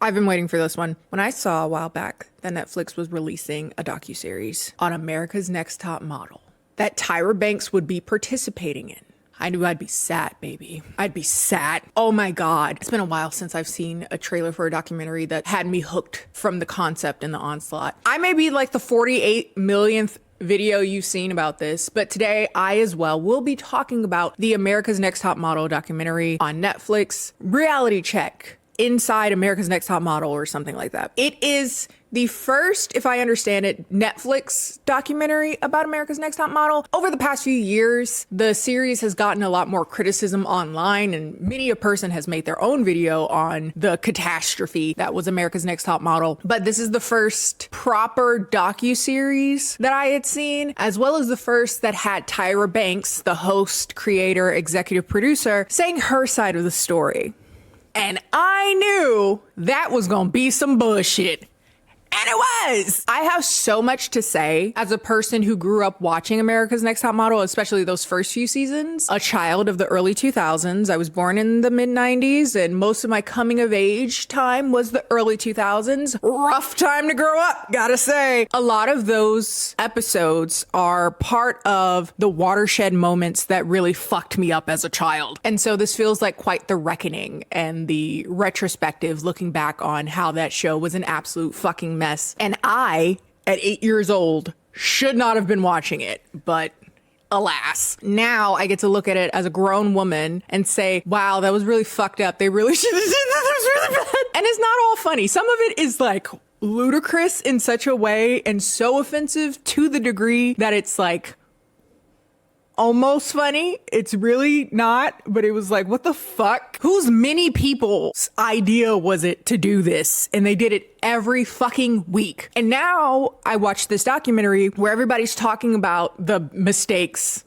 I've been waiting for this one. When I saw a while back that Netflix was releasing a docuseries on America's Next Top Model that Tyra Banks would be participating in, I knew I'd be sad, baby. I'd be sad. Oh my God. It's been a while since I've seen a trailer for a documentary that had me hooked from the concept and the onslaught. I may be like the 48 millionth video you've seen about this, but today I as well will be talking about the America's Next Top Model documentary on Netflix, Reality Check, Inside America's Next Top Model or something like that. It is the first, if I understand it, Netflix documentary about America's Next Top Model. Over the past few years, the series has gotten a lot more criticism online, and many a person has made their own video on the catastrophe that was America's Next Top Model. But this is the first proper docuseries that I had seen, as well as the first that had Tyra Banks, the host, creator, executive producer, saying her side of the story. And I knew that was gonna be some bullshit. And it was! I have so much to say as a person who grew up watching America's Next Top Model, especially those first few seasons. A child of the early 2000s. I was born in the mid-90s, and most of my coming of age time was the early 2000s. Rough time to grow up, gotta say. A lot of those episodes are part of the watershed moments that really fucked me up as a child. And so this feels like quite the reckoning and the retrospective looking back on how that show was an absolute fucking mess. And I, at 8 years old, should not have been watching it, but alas. Now I get to look at it as a grown woman and say, wow, that was really fucked up. They really should have done that. That was really bad. And it's not all funny. Some of it is like ludicrous in such a way and so offensive to the degree that it's like almost funny. It's really not, but it was like, what the fuck? Whose many people's idea was it to do this? And they did it every fucking week. And now I watch this documentary where everybody's talking about the mistakes,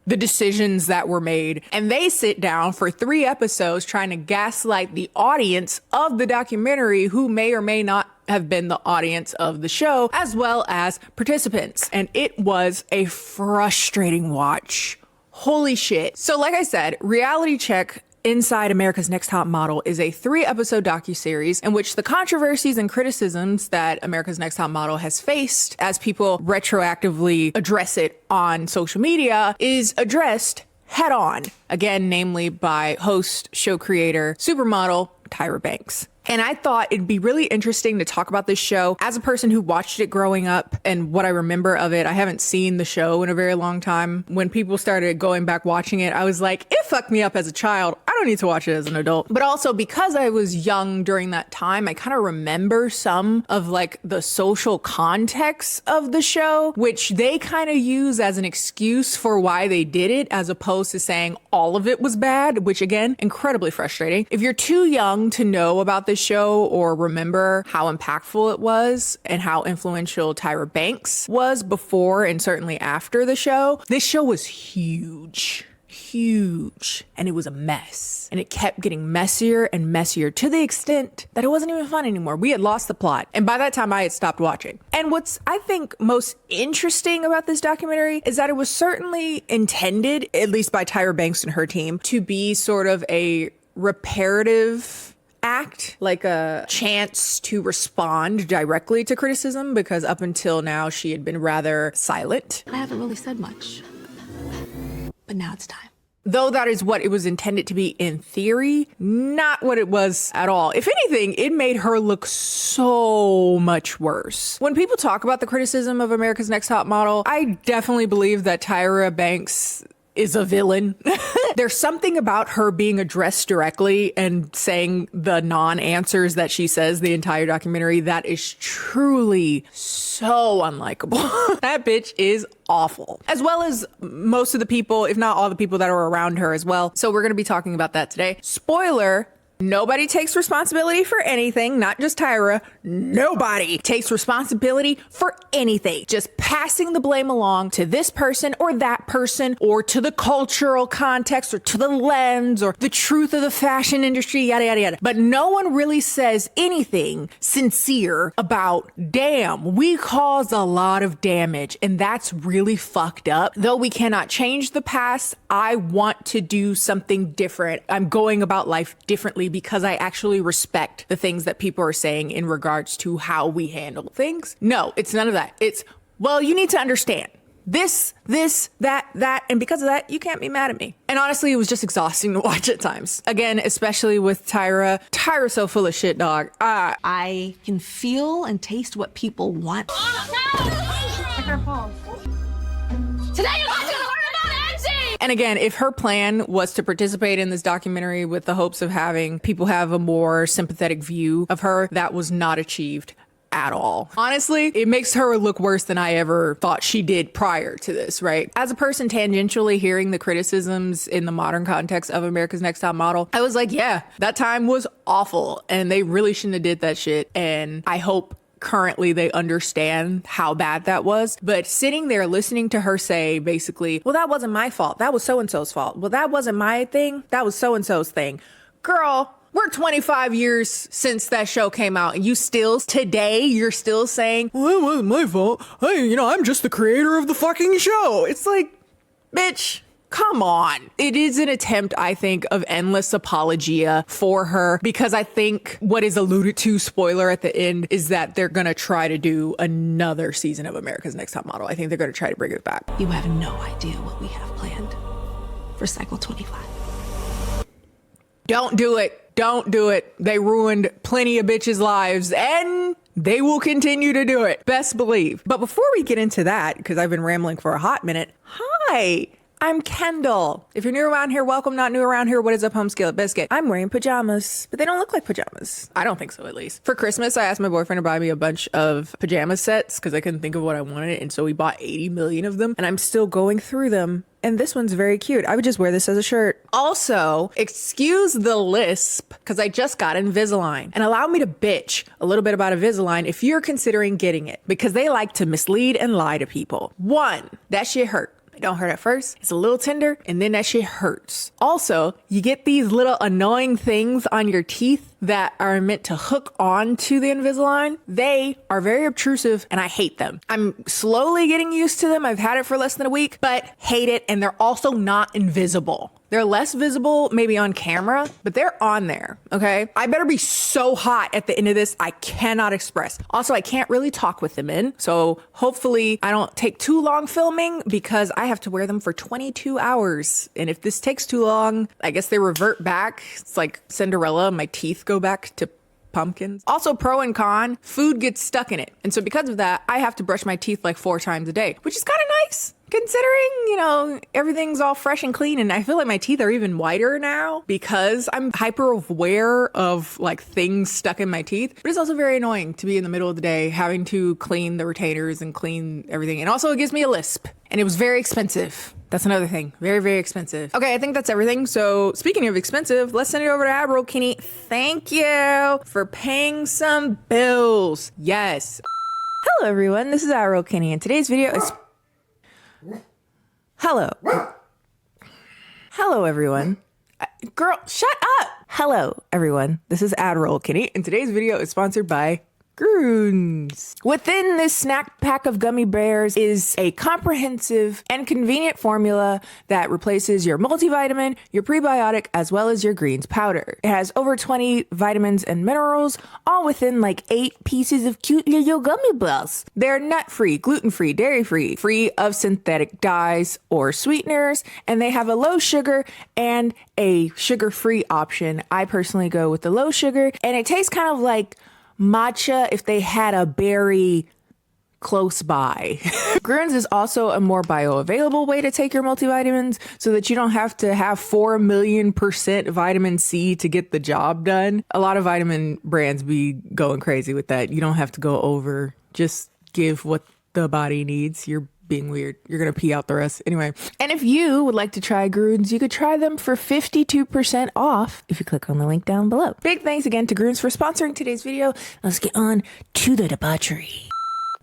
the decisions that were made, and they sit down for 3 episodes trying to gaslight the audience of the documentary who may or may not have been the audience of the show, as well as participants. And it was a frustrating watch. Holy shit. So like I said, Reality Check Inside America's Next Top Model is a 3-episode docuseries in which the controversies and criticisms that America's Next Top Model has faced as people retroactively address it on social media is addressed head on. Again, namely by host, show creator, supermodel Tyra Banks. And I thought it'd be really interesting to talk about this show as a person who watched it growing up and what I remember of it. I haven't seen the show in a very long time. When people started going back watching it, I was like, it fucked me up as a child. I don't need to watch it as an adult. But also because I was young during that time, I kind of remember some of like the social context of the show, which they kind of use as an excuse for why they did it, as opposed to saying all of it was bad, which again, incredibly frustrating. If you're too young to know about this show or remember how impactful it was and how influential Tyra Banks was before and certainly after the show, this show was huge. And it was a mess, and it kept getting messier and messier to the extent that it wasn't even fun anymore. We had lost the plot, and by that time I had stopped watching. And what's I think most interesting about this documentary is that it was certainly intended, at least by Tyra Banks and her team, to be sort of a reparative act, like a chance to respond directly to criticism, because up until now she had been rather silent. I haven't really said much, but now it's time. Though that is what it was intended to be in theory, not what it was at all. If anything, it made her look so much worse. When people talk about the criticism of America's Next Top Model, I definitely believe that Tyra Banks is a villain. There's something about her being addressed directly and saying the non-answers that she says the entire documentary that is truly so unlikable. That bitch is awful. As well as most of the people, if not all the people that are around her as well. So we're going to be talking about that today. Spoiler, nobody takes responsibility for anything, not just Tyra. Nobody takes responsibility for anything. Just passing the blame along to this person or that person, or to the cultural context, or to the lens, or the truth of the fashion industry, yada, yada, yada. But no one really says anything sincere about, damn, we caused a lot of damage, and that's really fucked up. Though we cannot change the past, I want to do something different. I'm going about life differently only because I actually respect the things that people are saying in regards to how we handle things. No, it's none of that. It's, well, you need to understand this, that, and because of that, you can't be mad at me. And honestly, it was just exhausting to watch at times. Again, especially with Tyra. Tyra's so full of shit, dog. I can feel and taste what people want. Today you guys are gonna learn about ANTM! And again, if her plan was to participate in this documentary with the hopes of having people have a more sympathetic view of her, that was not achieved at all. Honestly, it makes her look worse than I ever thought she did prior to this, right? As a person tangentially hearing the criticisms in the modern context of America's Next Top Model, I was like, yeah, that time was awful and they really shouldn't have did that shit. And I hope currently they understand how bad that was. But sitting there listening to her say basically, well, that wasn't my fault. That was so-and-so's fault. Well, that wasn't my thing. That was so-and-so's thing. Girl, we're 25 years since that show came out and you still, today, you're still saying, well, it wasn't my fault. Hey, I'm just the creator of the fucking show. It's like, bitch, come on. It is an attempt, I think, of endless apologia for her because I think what is alluded to, spoiler at the end, is that they're going to try to do another season of America's Next Top Model. I think they're going to try to bring it back. You have no idea what we have planned for cycle 25. Don't do it. Don't do it. They ruined plenty of bitches' lives and they will continue to do it. Best believe. But before we get into that, because I've been rambling for a hot minute, hi, I'm Kendall. If you're new around here, welcome. Not new around here, what is up, home skillet biscuit? I'm wearing pajamas, but they don't look like pajamas. I don't think so, at least. For Christmas, I asked my boyfriend to buy me a bunch of pajama sets because I couldn't think of what I wanted. And so we bought 80 million of them and I'm still going through them. And this one's very cute. I would just wear this as a shirt. Also, excuse the lisp, because I just got Invisalign. And allow me to bitch a little bit about Invisalign if you're considering getting it, because they like to mislead and lie to people. One, that shit hurt. It don't hurt at first. It's a little tender, and then that shit hurts. Also, you get these little annoying things on your teeth that are meant to hook on to the Invisalign. They are very obtrusive, and I hate them. I'm slowly getting used to them. I've had it for less than a week, but hate it, and they're also not invisible. They're less visible maybe on camera, but they're on there, okay? I better be so hot at the end of this, I cannot express. Also, I can't really talk with them in, so hopefully I don't take too long filming because I have to wear them for 22 hours. And if this takes too long, I guess they revert back. It's like Cinderella, my teeth go back to pumpkins. Also, pro and con, food gets stuck in it. And so because of that, I have to brush my teeth like 4 times a day, which is kind of nice. Considering, everything's all fresh and clean, and I feel like my teeth are even whiter now because I'm hyper aware of like things stuck in my teeth. But it's also very annoying to be in the middle of the day having to clean the retainers and clean everything. And also it gives me a lisp, and it was very expensive. That's another thing. Very, very expensive. Okay, I think that's everything. So speaking of expensive, let's send it over to Admiral Kenny. Thank you for paying some bills. Yes. Hello, everyone. This is Admiral Kenny, and today's video is... Hello. Hello, everyone. Girl, shut up. Hello, everyone. This is Admiral Kenny, and today's video is sponsored by Groons. Within this snack pack of gummy bears is a comprehensive and convenient formula that replaces your multivitamin, your prebiotic, as well as your greens powder. It has over 20 vitamins and minerals, all within like 8 pieces of cute little gummy bears. They're nut-free, gluten-free, dairy-free, free of synthetic dyes or sweeteners, and they have a low sugar and a sugar-free option. I personally go with the low sugar, and it tastes kind of like matcha if they had a berry close by. Groons is also a more bioavailable way to take your multivitamins so that you don't have to have 4 million % vitamin C to get the job done. A lot of vitamin brands be going crazy with that. You don't have to go over. Just give what the body needs. You're being weird. You're gonna pee out the rest anyway. And if you would like to try Groons, you could try them for 52% off if you click on the link down below. Big thanks again to Groons for sponsoring today's video. Let's get on to the debauchery.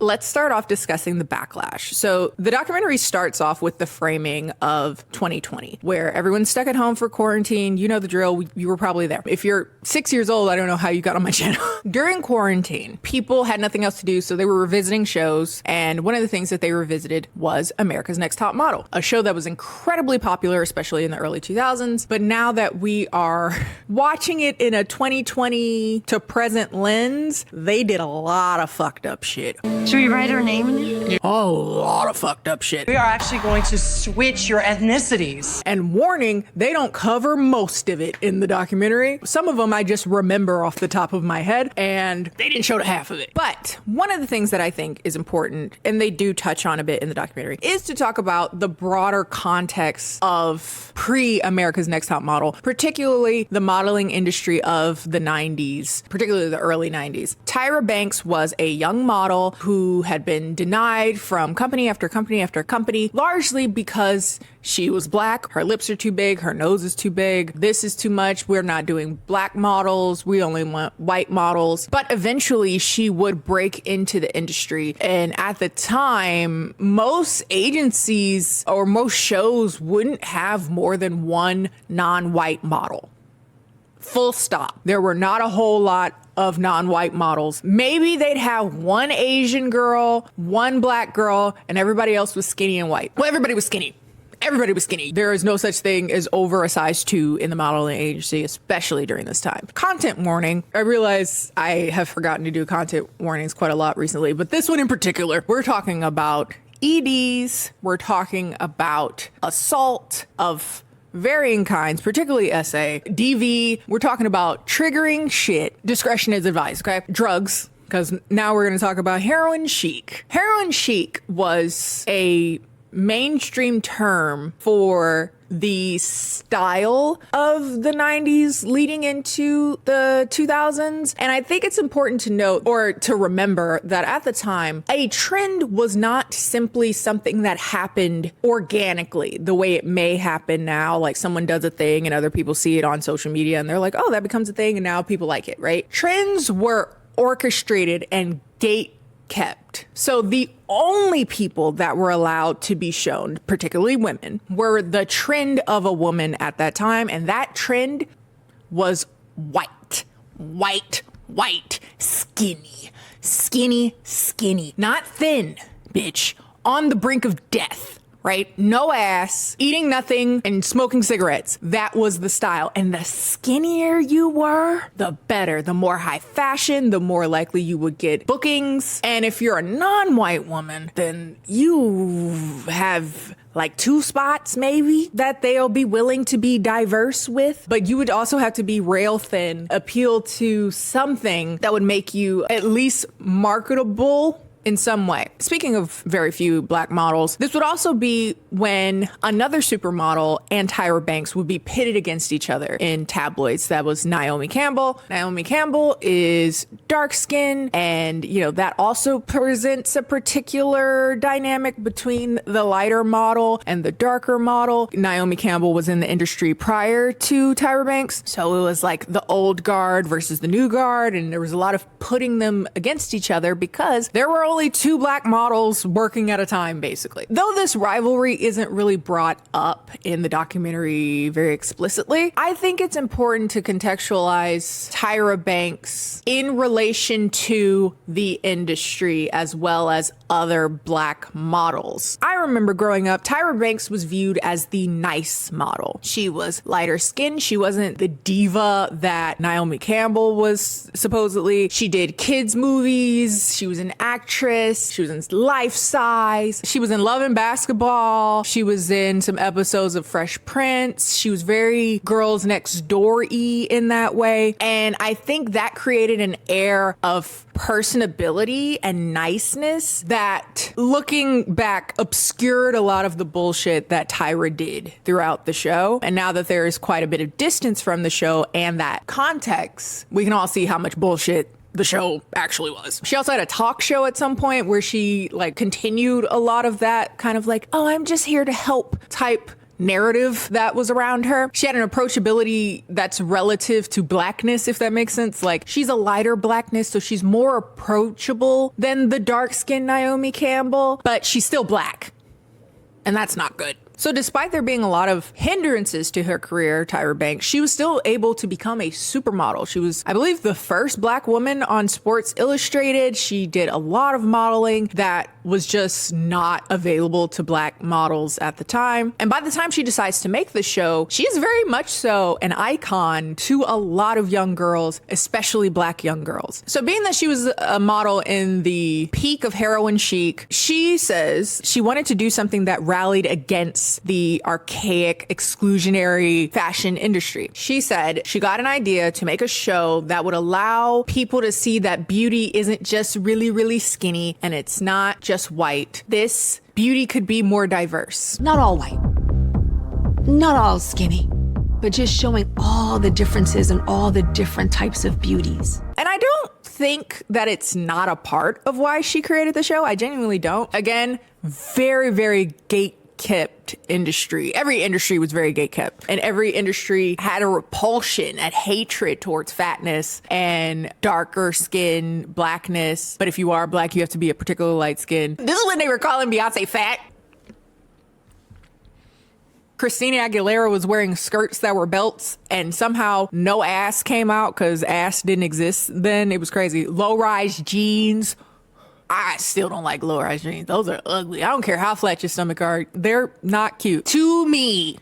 Let's start off discussing the backlash. So the documentary starts off with the framing of 2020, where everyone's stuck at home for quarantine. You know the drill. You were probably there. If you're 6 years old, I don't know how you got on my channel. During quarantine, people had nothing else to do, so they were revisiting shows. And one of the things that they revisited was America's Next Top Model, a show that was incredibly popular, especially in the early 2000s. But now that we are watching it in a 2020 to present lens, they did a lot of fucked up shit. Should we write our name in there? A lot of fucked up shit. We are actually going to switch your ethnicities. And warning, they don't cover most of it in the documentary. Some of them I just remember off the top of my head, and they didn't show half of it. But one of the things that I think is important, and they do touch on a bit in the documentary, is to talk about the broader context of pre-America's Next Top Model, particularly the modeling industry of the 90s, particularly the early 90s. Tyra Banks was a young model who had been denied from company after company after company, largely because she was black, her lips are too big, her nose is too big, this is too much, we're not doing black models, we only want white models. But eventually she would break into the industry. And at the time, most agencies or most shows wouldn't have more than one non-white model. Full stop. There were not a whole lot of non-white models. Maybe they'd have one Asian girl, one black girl, and everybody else was skinny and white. Well, everybody was skinny. Everybody was skinny. There is no such thing as over a size 2 in the modeling agency, especially during this time. Content warning. I realize I have forgotten to do content warnings quite a lot recently, but this one in particular, we're talking about EDs. We're talking about assault of varying kinds, particularly SA, DV. We're talking about triggering shit. Discretion is advised, okay? Drugs, because now we're going to talk about heroin chic. Heroin chic was a mainstream term for the style of the 90s leading into the 2000s. And I think it's important to note or to remember that at the time, a trend was not simply something that happened organically the way it may happen now. Like someone does a thing and other people see it on social media and they're like, oh, that becomes a thing and now people like it, right? Trends were orchestrated and gate kept. So the only people that were allowed to be shown, particularly women, were the trend of a woman at that time. And that trend was white, white, white, skinny, skinny, skinny, not thin, bitch, on the brink of death. Right? No ass, eating nothing, and smoking cigarettes. That was the style. And the skinnier you were, the better. The more high fashion, the more likely you would get bookings. And if you're a non-white woman, then you have like 2 spots maybe that they'll be willing to be diverse with. But you would also have to be rail thin, appeal to something that would make you at least marketable in some way. Speaking of very few black models, this would also be when another supermodel and Tyra Banks would be pitted against each other in tabloids. That was Naomi Campbell. Naomi Campbell is dark skinned, and you know that also presents a particular dynamic between the lighter model and the darker model. Naomi Campbell was in the industry prior to Tyra Banks, so it was like the old guard versus the new guard, and there was a lot of putting them against each other because there were only 2 black models working at a time, basically. Though this rivalry isn't really brought up in the documentary very explicitly, I think it's important to contextualize Tyra Banks in relation to the industry as well as other black models. I remember growing up, Tyra Banks was viewed as the nice model. She was lighter skinned. She wasn't the diva that Naomi Campbell was supposedly. She did kids movies. She was an actress. She was in Life Size. She was in Love and Basketball. She was in some episodes of Fresh Prince. She was very Girls Next Door-y in that way. And I think that created an air of personability and niceness that, looking back, obscured a lot of the bullshit that Tyra did throughout the show. And now that there is quite a bit of distance from the show and that context, we can all see how much bullshit the show actually was. She also had a talk show at some point where she like continued a lot of that kind of like, oh, I'm just here to help type narrative that was around her. She had an approachability that's relative to blackness, if that makes sense. Like, she's a lighter blackness, so she's more approachable than the dark-skinned Naomi Campbell, but she's still black. And that's not good. So despite there being a lot of hindrances to her career, Tyra Banks, she was still able to become a supermodel. She was, I believe, the first black woman on Sports Illustrated. She did a lot of modeling that was just not available to black models at the time. And by the time she decides to make the show, she is very much so an icon to a lot of young girls, especially black young girls. So being that she was a model in the peak of heroin chic, she says she wanted to do something that rallied against the archaic, exclusionary fashion industry. She said she got an idea to make a show that would allow people to see that beauty isn't just really, really skinny and it's not just white. This beauty could be more diverse. Not all white, not all skinny, but just showing all the differences and all the different types of beauties. And I don't think that it's not a part of why she created the show. I genuinely don't. Again, very, very gate-kept industry. Every industry was very gate-kept, and every industry had a repulsion and hatred towards fatness and darker skin, blackness. But if you are black, you have to be a particular light skin. This is when they were calling Beyonce fat. Christina Aguilera was wearing skirts that were belts, and somehow no ass came out because ass didn't exist then. It was crazy. Low-rise jeans. I still don't like low-rise jeans. Those are ugly. I don't care how flat your stomach are. They're not cute. To me.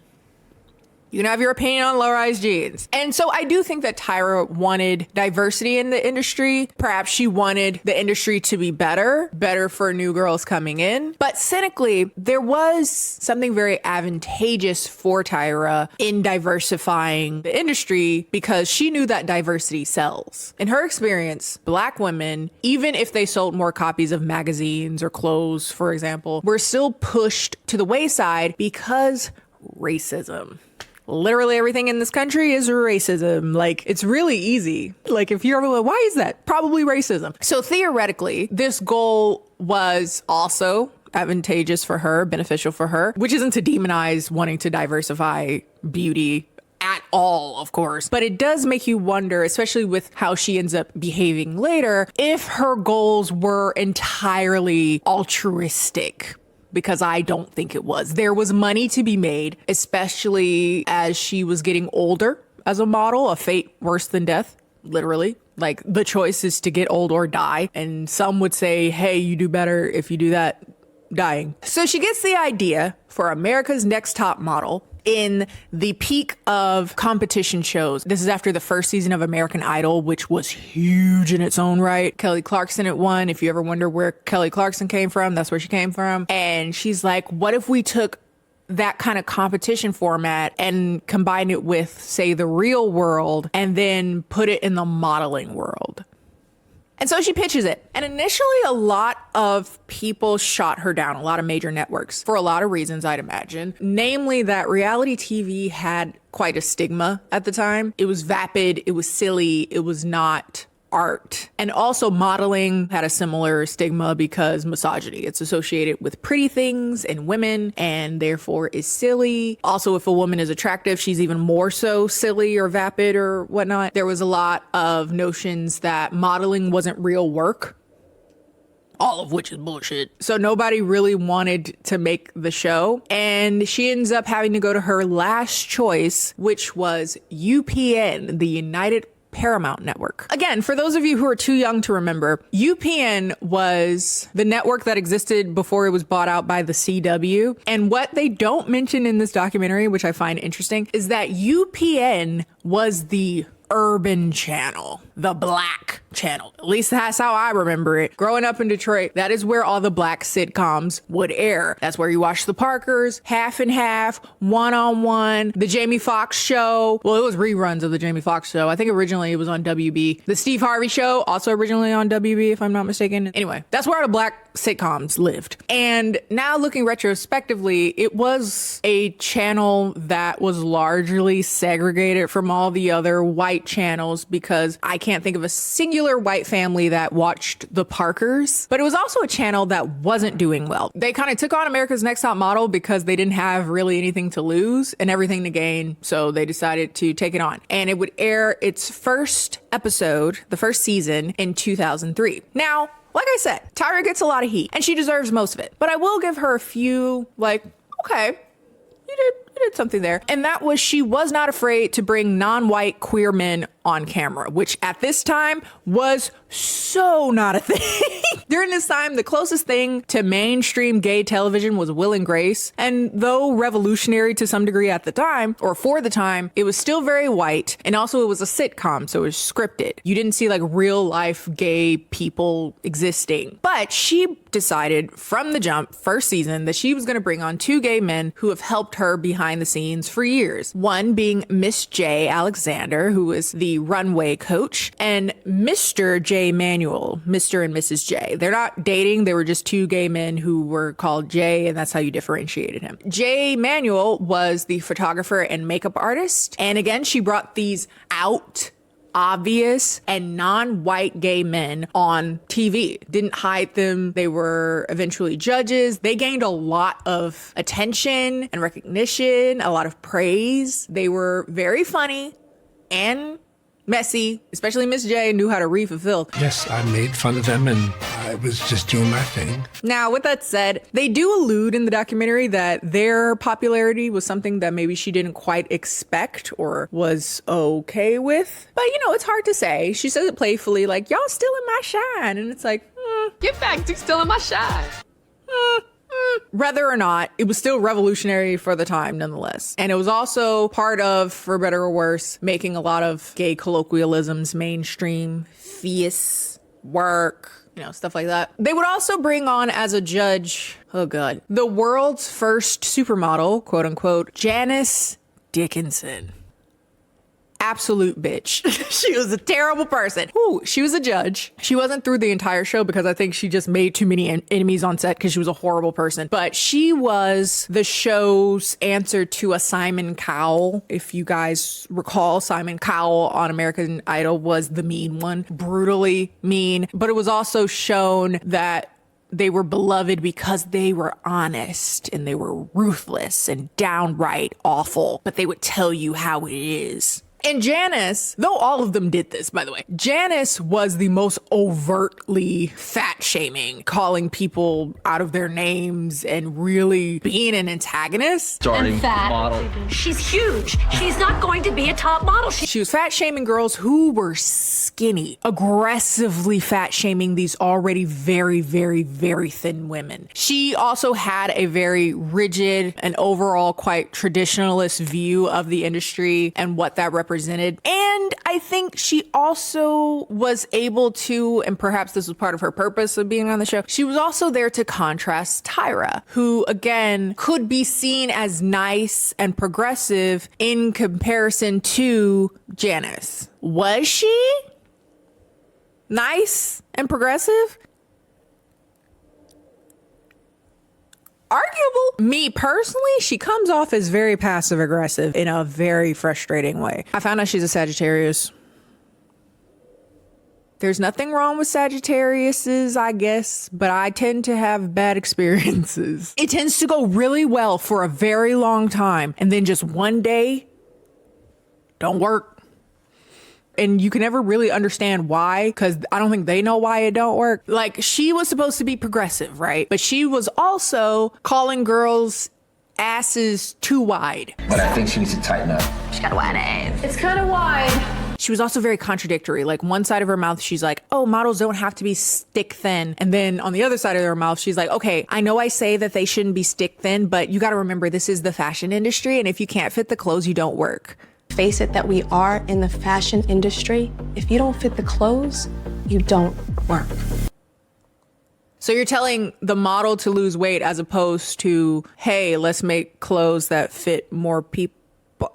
You can have your opinion on low-rise jeans. And so I do think that Tyra wanted diversity in the industry. Perhaps she wanted the industry to be better for new girls coming in. But cynically, there was something very advantageous for Tyra in diversifying the industry because she knew that diversity sells. In her experience, black women, even if they sold more copies of magazines or clothes, for example, were still pushed to the wayside because racism. Literally everything in this country is racism. Like, it's really easy. Like, if you're ever like, why is that? Probably racism. So theoretically, this goal was also advantageous for her, beneficial for her, which isn't to demonize wanting to diversify beauty at all, of course. But it does make you wonder, especially with how she ends up behaving later, if her goals were entirely altruistic. Because I don't think it was. There was money to be made, especially as she was getting older as a model, a fate worse than death, literally. Like, the choice is to get old or die. And some would say, hey, you do better if you do that, dying. So she gets the idea for America's Next Top Model in the peak of competition shows. This is after the first season of American Idol, which was huge in its own right. Kelly Clarkson at one. If you ever wonder where Kelly Clarkson came from, that's where she came from. And she's like, what if we took that kind of competition format and combined it with, say, the real world and then put it in the modeling world? And so she pitches it. And initially, a lot of people shot her down, a lot of major networks, for a lot of reasons, I'd imagine. Namely, that reality TV had quite a stigma at the time. It was vapid, it was silly, it was not art. And also modeling had a similar stigma because misogyny. It's associated with pretty things and women and therefore is silly. Also, if a woman is attractive, she's even more so silly or vapid or whatnot. There was a lot of notions that modeling wasn't real work, all of which is bullshit. So nobody really wanted to make the show. And she ends up having to go to her last choice, which was UPN, the United Paramount Network. Again, for those of you who are too young to remember, UPN was the network that existed before it was bought out by the CW. And what they don't mention in this documentary, which I find interesting, is that UPN was the urban channel, the black channel. At least that's how I remember it. Growing up in Detroit, that is where all the black sitcoms would air. That's where you watch The Parkers, Half and Half, One on One, The Jamie Foxx Show. Well, it was reruns of The Jamie Foxx Show. I think originally it was on WB. The Steve Harvey Show, also originally on WB, if I'm not mistaken. Anyway, that's where all the black sitcoms lived. And now looking retrospectively, it was a channel that was largely segregated from all the other white channels because I can't think of a singular white family that watched the Parkers, but it was also a channel that wasn't doing well. They kind of took on America's Next Top Model because they didn't have really anything to lose and everything to gain, so they decided to take it on. And it would air its first episode, the first season, in 2003. Now, like I said, Tyra gets a lot of heat, and she deserves most of it. But I will give her a few, like, okay, you did something there. And that was she was not afraid to bring non-white queer men on camera, which at this time was so not a thing. During this time, the closest thing to mainstream gay television was Will and Grace. And though revolutionary to some degree at the time, or for the time, it was still very white. And also it was a sitcom, so it was scripted. You didn't see like real life gay people existing. But she decided from the jump, first season, that she was going to bring on two gay men who have helped her behind the scenes for years. One being Miss J. Alexander, who is the runway coach, and Mr. J. Manuel, Mr. and Mrs. J. They're not dating. They were just two gay men who were called J, and that's how you differentiated him. J. Manuel was the photographer and makeup artist. And again, she brought these out obvious and non-white gay men on TV. Didn't hide them. They were eventually judges. They gained a lot of attention and recognition, a lot of praise. They were very funny and messy, especially Miss J knew how to re-fulfill. Yes, I made fun of them and I was just doing my thing. Now, with that said, they do allude in the documentary that their popularity was something that maybe she didn't quite expect or was okay with. But, you know, it's hard to say. She says it playfully, like, y'all still in my shine. And it's like, Get back to still in my shine. Whether or not, it was still revolutionary for the time nonetheless. And it was also part of, for better or worse, making a lot of gay colloquialisms mainstream, fierce, work, you know, stuff like that. They would also bring on as a judge, oh God, the world's first supermodel, quote unquote, Janice Dickinson. Absolute bitch. She was a terrible person. Ooh, she was a judge. She wasn't through the entire show because I think she just made too many enemies on set because she was a horrible person. But she was the show's answer to a Simon Cowell. If you guys recall, Simon Cowell on American Idol was the mean one, brutally mean. But it was also shown that they were beloved because they were honest and they were ruthless and downright awful, but they would tell you how it is. And Janice, though all of them did this, by the way, Janice was the most overtly fat shaming, calling people out of their names and really being an antagonist. And fat. Model. She's huge. She's not going to be a top model. She was fat shaming girls who were skinny, aggressively fat shaming these already very, very, very thin women. She also had a very rigid and overall quite traditionalist view of the industry and what that represented. And I think she also was able to, and perhaps this was part of her purpose of being on the show, she was also there to contrast Tyra, who again could be seen as nice and progressive in comparison to Janice. Was she nice and progressive? Arguable. Me personally, she comes off as very passive aggressive in a very frustrating way. I found out she's a Sagittarius. There's nothing wrong with Sagittariuses, I guess, but I tend to have bad experiences. It tends to go really well for a very long time, and then just one day, don't work. And you can never really understand why, because I don't think they know why it don't work. Like, she was supposed to be progressive, right? But she was also calling girls asses too wide. But I think she needs to tighten up. She's got a wide ass. It's kind of wide. She was also very contradictory. Like, one side of her mouth, she's like, oh, models don't have to be stick thin. And then on the other side of her mouth, she's like, okay, I know I say that they shouldn't be stick thin, but you got to remember, this is the fashion industry. And if you can't fit the clothes, you don't work. Face it that we are in the fashion industry. If you don't fit the clothes, you don't work. So you're telling the model to lose weight as opposed to, hey, let's make clothes that fit more people?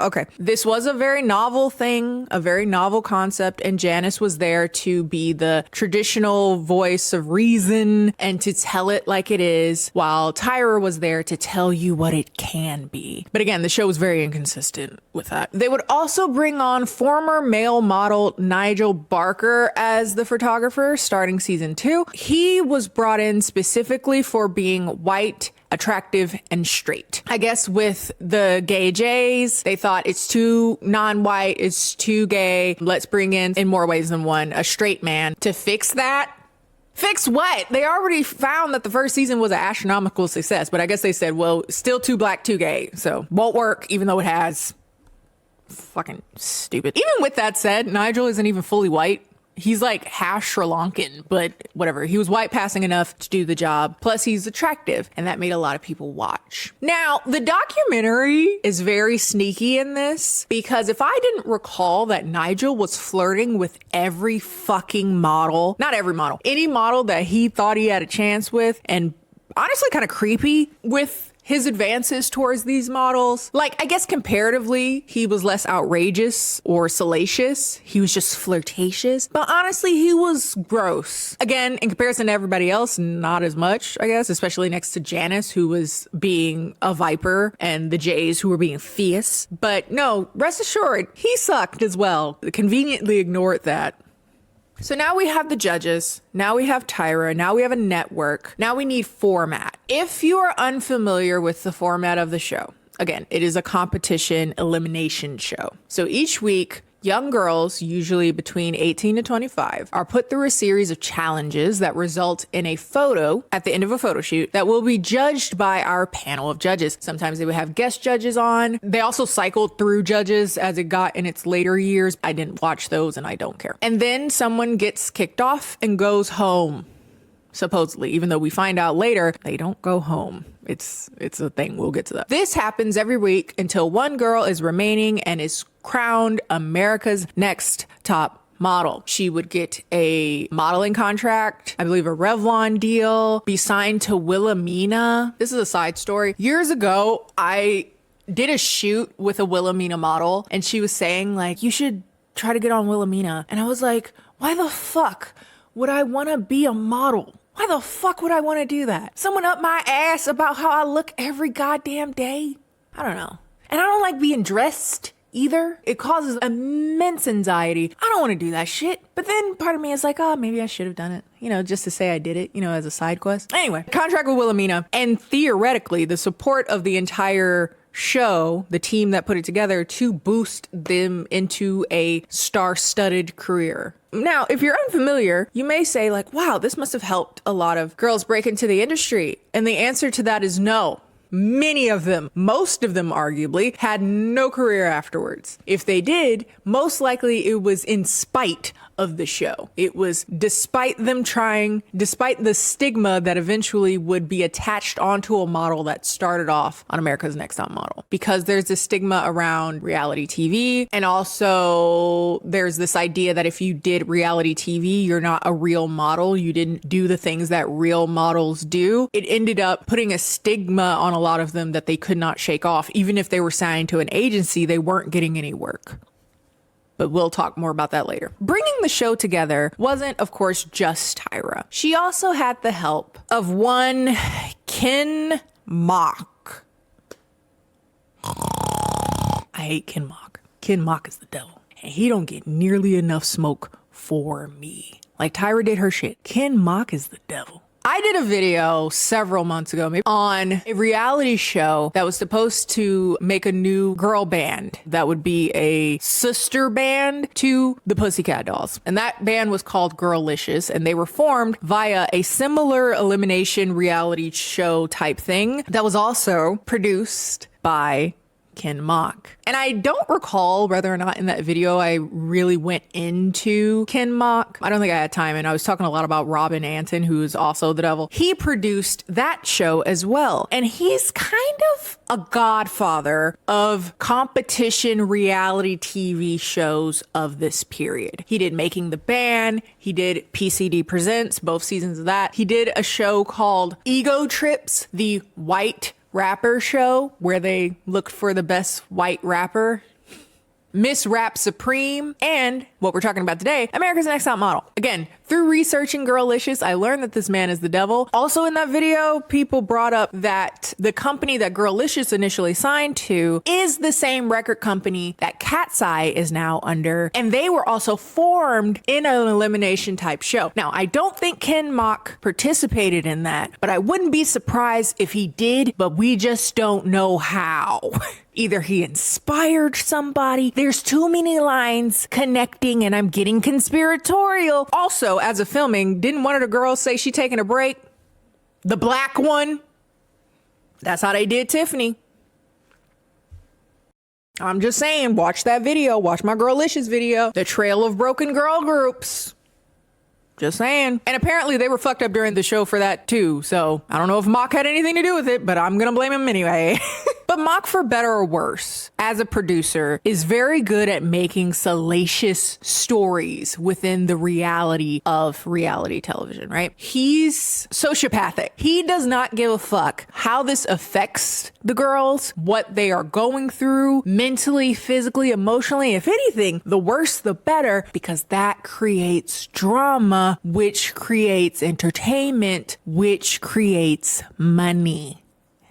Okay. This was a very novel thing, a very novel concept, and Janice was there to be the traditional voice of reason and to tell it like it is, while Tyra was there to tell you what it can be. But again, the show was very inconsistent with that. They would also bring on former male model Nigel Barker as the photographer starting season 2. He was brought in specifically for being white, attractive, and straight. I guess with the gay Jays, they thought it's too non-white, it's too gay. Let's bring in more ways than one, a straight man to fix that. Fix what? They already found that the first season was an astronomical success, but I guess they said, well, still too black, too gay. So won't work, even though it has. Fucking stupid. Even with that said, Nigel isn't even fully white. He's like half Sri Lankan, but whatever. He was white passing enough to do the job. Plus he's attractive, and that made a lot of people watch. Now, the documentary is very sneaky in this because if I didn't recall that Nigel was flirting with every fucking model, not every model, any model that he thought he had a chance with, and honestly kind of creepy with his advances towards these models. Like, I guess comparatively, he was less outrageous or salacious. He was just flirtatious. But honestly, he was gross. Again, in comparison to everybody else, not as much, I guess, especially next to Janice, who was being a viper, and the Jays, who were being fierce. But no, rest assured, he sucked as well. Conveniently ignored that. So now we have the judges, now we have Tyra, now we have a network, now we need format. If you are unfamiliar with the format of the show, again, it is a competition elimination show. So each week, young girls, usually between 18 to 25, are put through a series of challenges that result in a photo at the end of a photo shoot that will be judged by our panel of judges. Sometimes they would have guest judges on. They also cycled through judges as it got in its later years. I didn't watch those and I don't care. And then someone gets kicked off and goes home. Supposedly, even though we find out later, they don't go home. It's a thing. We'll get to that. This happens every week until one girl is remaining and is crowned America's Next Top Model. She would get a modeling contract, I believe a Revlon deal, be signed to Wilhelmina. This is a side story. Years ago, I did a shoot with a Wilhelmina model, and she was saying, like, you should try to get on Wilhelmina. And I was like, why the fuck would I want to be a model? Why the fuck would I want to do that? Someone up my ass about how I look every goddamn day? I don't know. And I don't like being dressed either. It causes immense anxiety. I don't want to do that shit. But then part of me is like, oh, maybe I should have done it. You know, just to say I did it, you know, as a side quest. Anyway, contract with Wilhelmina. And theoretically, the support of the entire show, the team that put it together, to boost them into a star-studded career. Now, if you're unfamiliar, you may say like, wow, this must have helped a lot of girls break into the industry. And the answer to that is no. Many of them, most of them arguably, had no career afterwards. If they did, most likely it was in spite of the show. It was despite them trying, despite the stigma that eventually would be attached onto a model that started off on America's Next Top Model. Because there's a stigma around reality TV, and also there's this idea that if you did reality TV, you're not a real model. You didn't do the things that real models do. It ended up putting a stigma on a lot of them that they could not shake off. Even if they were signed to an agency, they weren't getting any work. But we'll talk more about that later. Bringing the show together wasn't, of course, just Tyra. She also had the help of one Ken Mock. I hate Ken Mock. Ken Mock is the devil. And he don't get nearly enough smoke for me. Like Tyra did her shit. Ken Mock is the devil. I did a video several months ago, maybe, on a reality show that was supposed to make a new girl band that would be a sister band to the Pussycat Dolls. And that band was called Girlicious, and they were formed via a similar elimination reality show type thing that was also produced by Ken Mock. And I don't recall whether or not in that video I really went into Ken Mock. I don't think I had time, and I was talking a lot about Robin Anton, who's also the devil. He produced that show as well, and he's kind of a godfather of competition reality TV shows of this period. He did Making the Band, he did PCD Presents, both seasons of that. He did a show called Ego Trips, the white rapper show where they looked for the best white rapper. Miss Rap Supreme, and what we're talking about today, America's Next Top Model. Again, through researching Girlicious, I learned that this man is the devil. Also in that video, people brought up that the company that Girlicious initially signed to is the same record company that Cat's Eye is now under, and they were also formed in an elimination type show. Now, I don't think Ken Mock participated in that, but I wouldn't be surprised if he did, but we just don't know how. Either he inspired somebody. There's too many lines connecting and I'm getting conspiratorial. Also, as of filming, didn't one of the girls say she taking a break? The black one. That's how they did Tiffany. I'm just saying, watch that video. Watch my Girlicious video. The Trail of Broken Girl Groups. Just saying. And apparently they were fucked up during the show for that too. So I don't know if Mock had anything to do with it, but I'm gonna blame him anyway. But Mock, for better or worse, as a producer, is very good at making salacious stories within the reality of reality television, right? He's sociopathic. He does not give a fuck how this affects the girls, what they are going through mentally, physically, emotionally. If anything, the worse, the better, because that creates drama, which creates entertainment, which creates money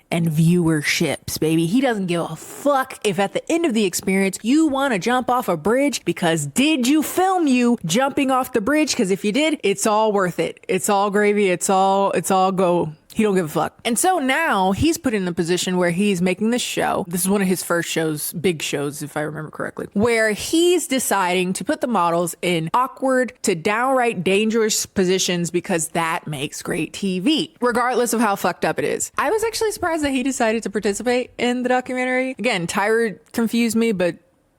and viewerships, baby. He doesn't give a fuck if at the end of the experience you want to jump off a bridge, because did you film you jumping off the bridge? Because if you did, it's all worth it. It's all gravy. It's all go. He don't give a fuck. And so now he's put in a position where he's making this show. This is one of his first shows, big shows, if I remember correctly, where he's deciding to put the models in awkward to downright dangerous positions because that makes great TV, regardless of how fucked up it is. I was actually surprised that he decided to participate in the documentary. Again, Tyra confused me, but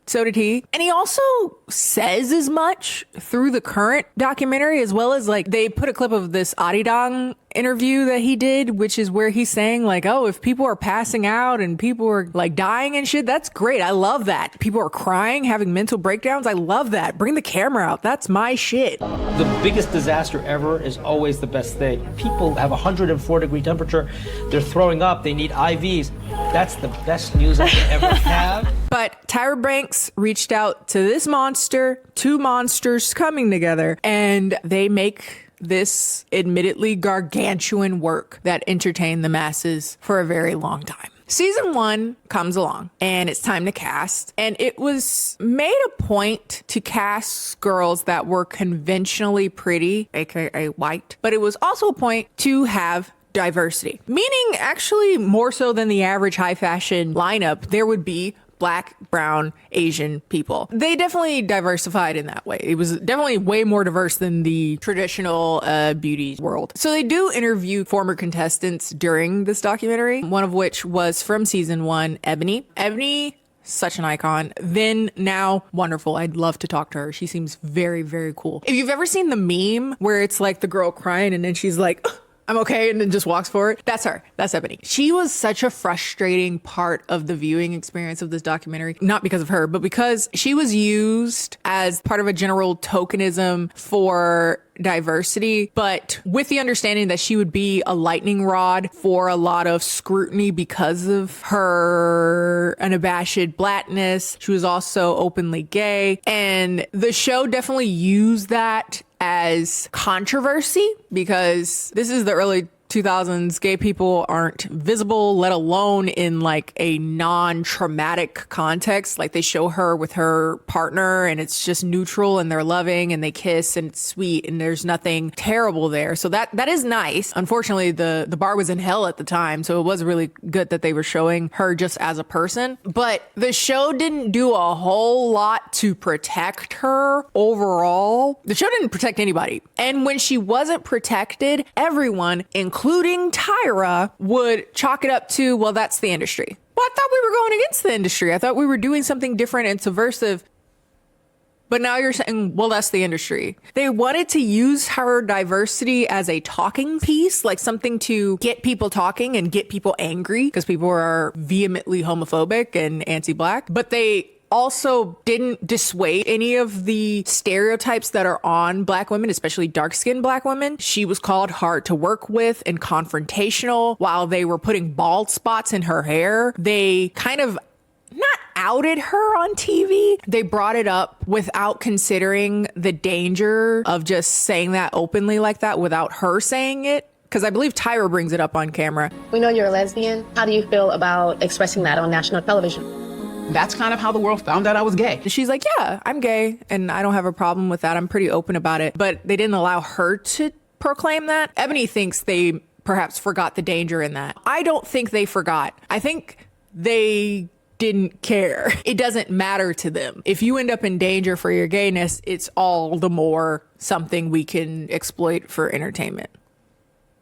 so did he. And he also says as much through the current documentary, as well as like they put a clip of this Arirang interview that he did, which is where he's saying like, oh, if people are passing out and people are like dying and shit, that's great. I love that. People are crying, having mental breakdowns. I love that. Bring the camera out. That's my shit. The biggest disaster ever is always the best thing. People have 104-degree temperature. They're throwing up. They need IVs. That's the best news I could ever have. But Tyra Banks reached out to this monster, two monsters coming together, and they make this admittedly gargantuan work that entertained the masses for a very long time. Season 1 comes along and it's time to cast, and it was made a point to cast girls that were conventionally pretty, aka white, but it was also a point to have diversity, meaning actually more so than the average high fashion lineup, there would be Black, brown, Asian people. They definitely diversified in that way. It was definitely way more diverse than the traditional beauty world. So they do interview former contestants during this documentary, one of which was from season 1, Ebony. Ebony, such an icon. Then, now, wonderful. I'd love to talk to her. She seems very, very cool. If you've ever seen the meme where it's like the girl crying and then she's like, I'm okay, and then just walks forward. That's her. That's Ebony. She was such a frustrating part of the viewing experience of this documentary, not because of her, but because she was used as part of a general tokenism for diversity, but with the understanding that she would be a lightning rod for a lot of scrutiny because of her unabashed blackness. She was also openly gay, and the show definitely used that as controversy because this is the early 2000s. Gay people aren't visible, let alone in like a non-traumatic context. Like they show her with her partner and it's just neutral and they're loving and they kiss and it's sweet and there's nothing terrible there. So that is nice. Unfortunately, the bar was in hell at the time, so it was really good that they were showing her just as a person. But the show didn't do a whole lot to protect her overall. The show didn't protect anybody. And when she wasn't protected, everyone, including Tyra, would chalk it up to, well, that's the industry. Well, I thought we were going against the industry. I thought we were doing something different and subversive. But now you're saying, well, that's the industry. They wanted to use her diversity as a talking piece, like something to get people talking and get people angry because people are vehemently homophobic and anti-Black. But they also didn't dissuade any of the stereotypes that are on Black women, especially dark-skinned Black women. She was called hard to work with and confrontational. While they were putting bald spots in her hair, they kind of not outed her on TV. They brought it up without considering the danger of just saying that openly like that without her saying it. Because I believe Tyra brings it up on camera. We know you're a lesbian. How do you feel about expressing that on national television? That's kind of how the world found out I was gay. She's like, yeah, I'm gay and I don't have a problem with that. I'm pretty open about it. But they didn't allow her to proclaim that. Ebony thinks they perhaps forgot the danger in that. I don't think they forgot. I think they didn't care. It doesn't matter to them. If you end up in danger for your gayness, it's all the more something we can exploit for entertainment.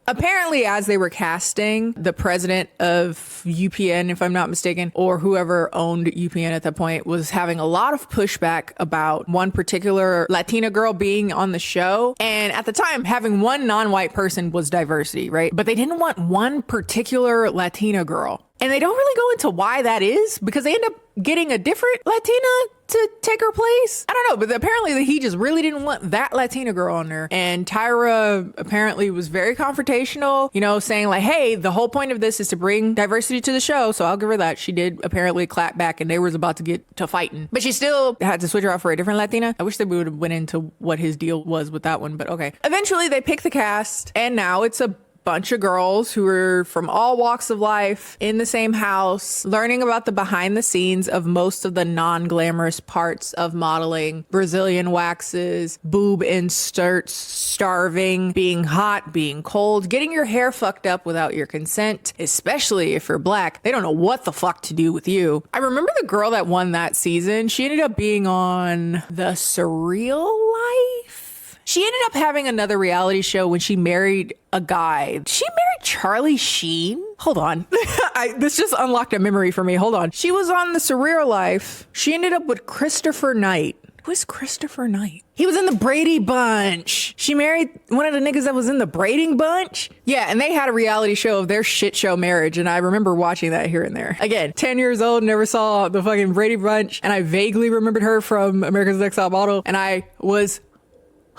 Apparently, as they were casting the president of UPN, if I'm not mistaken, or whoever owned UPN at that point, was having a lot of pushback about one particular Latina girl being on the show. And at the time, having one non-white person was diversity, right? But they didn't want one particular Latina girl. And they don't really go into why that is, because they end up getting a different Latina to take her place. I don't know, but apparently he just really didn't want that Latina girl on there. And Tyra apparently was very confrontational, you know, saying like, hey, the whole point of this is to bring diversity to the show. So I'll give her that. She did apparently clap back and they was about to get to fighting. But she still had to switch her out for a different Latina. I wish they would have went into what his deal was with that one, but okay. Eventually they picked the cast and now it's a bunch of girls who are from all walks of life in the same house, learning about the behind the scenes of most of the non-glamorous parts of modeling, Brazilian waxes, boob inserts, starving, being hot, being cold, getting your hair fucked up without your consent, especially if you're Black. They don't know what the fuck to do with you. I remember the girl that won that season. She ended up being on The Surreal Life. She ended up having another reality show when she married a guy. She married Charlie Sheen? Hold on. This just unlocked a memory for me. Hold on. She was on The Surreal Life. She ended up with Christopher Knight. Who is Christopher Knight? He was in the Brady Bunch. She married one of the niggas that was in the Braiding Bunch. Yeah, and they had a reality show of their shit show marriage, and I remember watching that here and there. Again, 10 years old, never saw the fucking Brady Bunch, and I vaguely remembered her from America's Next Top Model, and I was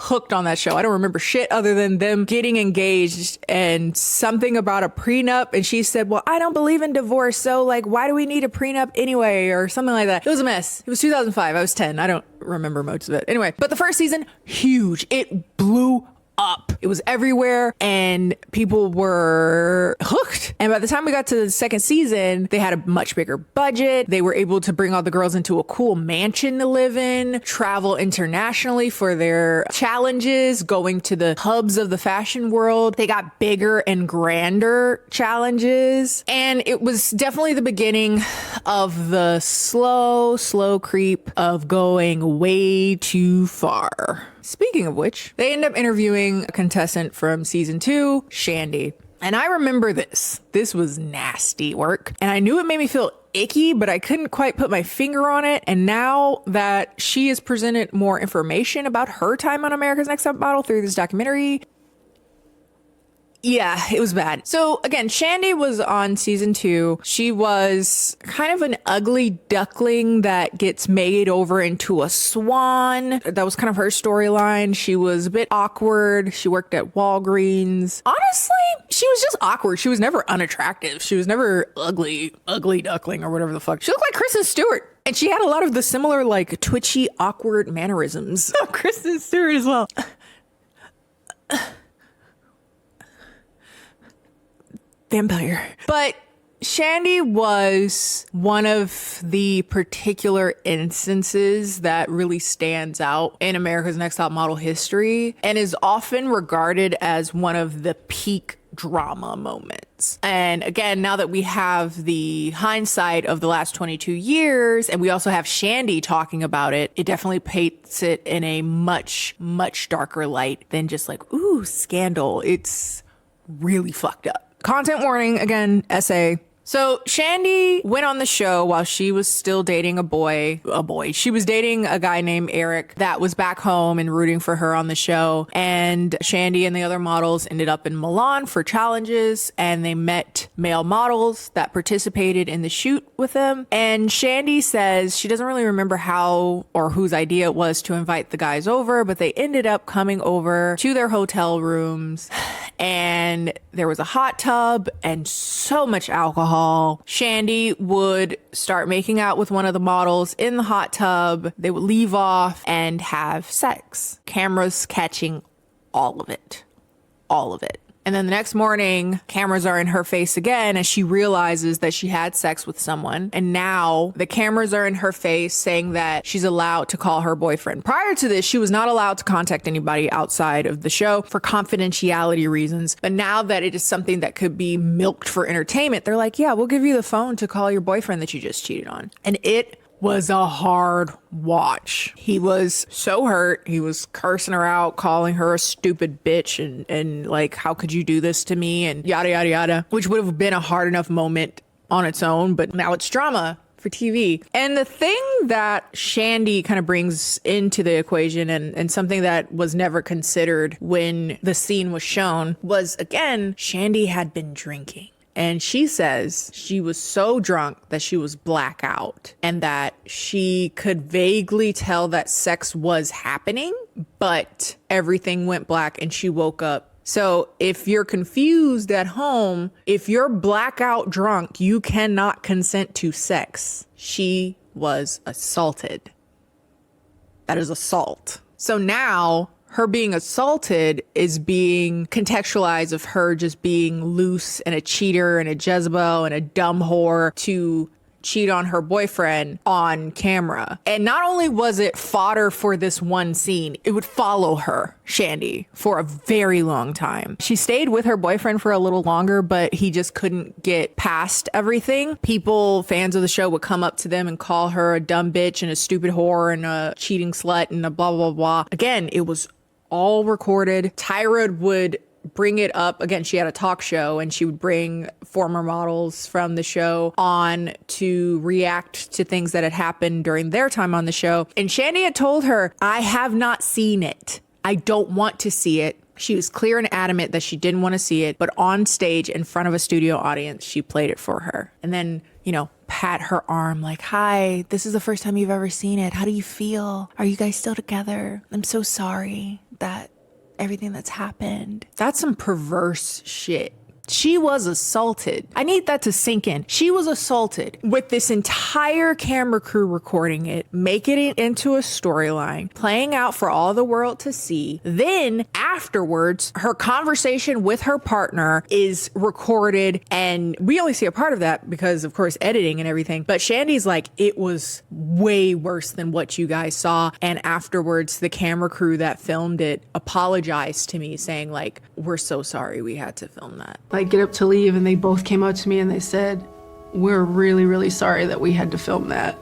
hooked on that show. I don't remember shit other than them getting engaged and something about a prenup. And she said, well, I don't believe in divorce. So like, why do we need a prenup anyway? Or something like that. It was a mess. It was 2005. I was 10. I don't remember most of it. Anyway, but the first season, huge. It blew up. It was everywhere and people were hooked. And by the time we got to the second season, they had a much bigger budget. They were able to bring all the girls into a cool mansion to live in, travel internationally for their challenges, going to the hubs of the fashion world. They got bigger and grander challenges. And it was definitely the beginning of the slow creep of going way too far. Speaking of which, they end up interviewing a contestant from season 2, Shandi. And I remember this. This was nasty work. And I knew it made me feel icky, but I couldn't quite put my finger on it. And now that she has presented more information about her time on America's Next Top Model through this documentary, yeah, it was bad. So again, Shandi was on season 2. She was kind of an ugly duckling that gets made over into a swan. That was kind of her storyline. She was a bit awkward. She worked at Walgreens. Honestly, she was just awkward. She was never unattractive. She was never ugly duckling or whatever the fuck. She looked like Kristen Stewart. And she had a lot of the similar like twitchy, awkward mannerisms of Kristen Stewart as well. Vampire. But Shandi was one of the particular instances that really stands out in America's Next Top Model history and is often regarded as one of the peak drama moments. And again, now that we have the hindsight of the last 22 years and we also have Shandi talking about it, it definitely paints it in a much, much darker light than just like, ooh, scandal. It's really fucked up. Content warning, again, essay, So Shandi went on the show while she was still dating a boy. She was dating a guy named Eric that was back home and rooting for her on the show. And Shandi and the other models ended up in Milan for challenges, and they met male models that participated in the shoot with them. And Shandi says she doesn't really remember how or whose idea it was to invite the guys over, but they ended up coming over to their hotel rooms, and there was a hot tub and so much alcohol. Shandi would start making out with one of the models in the hot tub. They would leave off and have sex. Cameras catching all of it. All of it. And then the next morning, cameras are in her face again as she realizes that she had sex with someone. And now the cameras are in her face saying that she's allowed to call her boyfriend. Prior to this, she was not allowed to contact anybody outside of the show for confidentiality reasons. But now that it is something that could be milked for entertainment, they're like, yeah, we'll give you the phone to call your boyfriend that you just cheated on. And it was a hard watch. He was so hurt. He was cursing her out, calling her a stupid bitch and like, how could you do this to me? And yada, yada, yada, which would have been a hard enough moment on its own, but now it's drama for TV. And the thing that Shandi kind of brings into the equation and something that was never considered when the scene was shown was, again, Shandi had been drinking. And she says she was so drunk that she was blackout and that she could vaguely tell that sex was happening, but everything went black and she woke up. So if you're confused at home, if you're blackout drunk, you cannot consent to sex. She was assaulted. That is assault. So now her being assaulted is being contextualized of her just being loose and a cheater and a Jezebel and a dumb whore to cheat on her boyfriend on camera. And not only was it fodder for this one scene, it would follow her, Shandi, for a very long time. She stayed with her boyfriend for a little longer, but he just couldn't get past everything. People, fans of the show, would come up to them and call her a dumb bitch and a stupid whore and a cheating slut and a blah, blah, blah. Again, it was all recorded. Tyra would bring it up. Again, she had a talk show and she would bring former models from the show on to react to things that had happened during their time on the show. And Shandi had told her, I have not seen it. I don't want to see it. She was clear and adamant that she didn't want to see it, but on stage in front of a studio audience, she played it for her. And then, you know, pat her arm like, hi, this is the first time you've ever seen it. How do you feel? Are you guys still together? I'm so sorry that everything that's happened. That's some perverse shit. She was assaulted. I need that to sink in. She was assaulted with this entire camera crew recording it, making it into a storyline, playing out for all the world to see. Then afterwards, her conversation with her partner is recorded, and we only see a part of that because, of course, editing and everything. But Shandi's like, it was way worse than what you guys saw. And afterwards, the camera crew that filmed it apologized to me, saying like, we're so sorry we had to film that. I get up to leave and they both came up to me and they said, we're really, really sorry that we had to film that.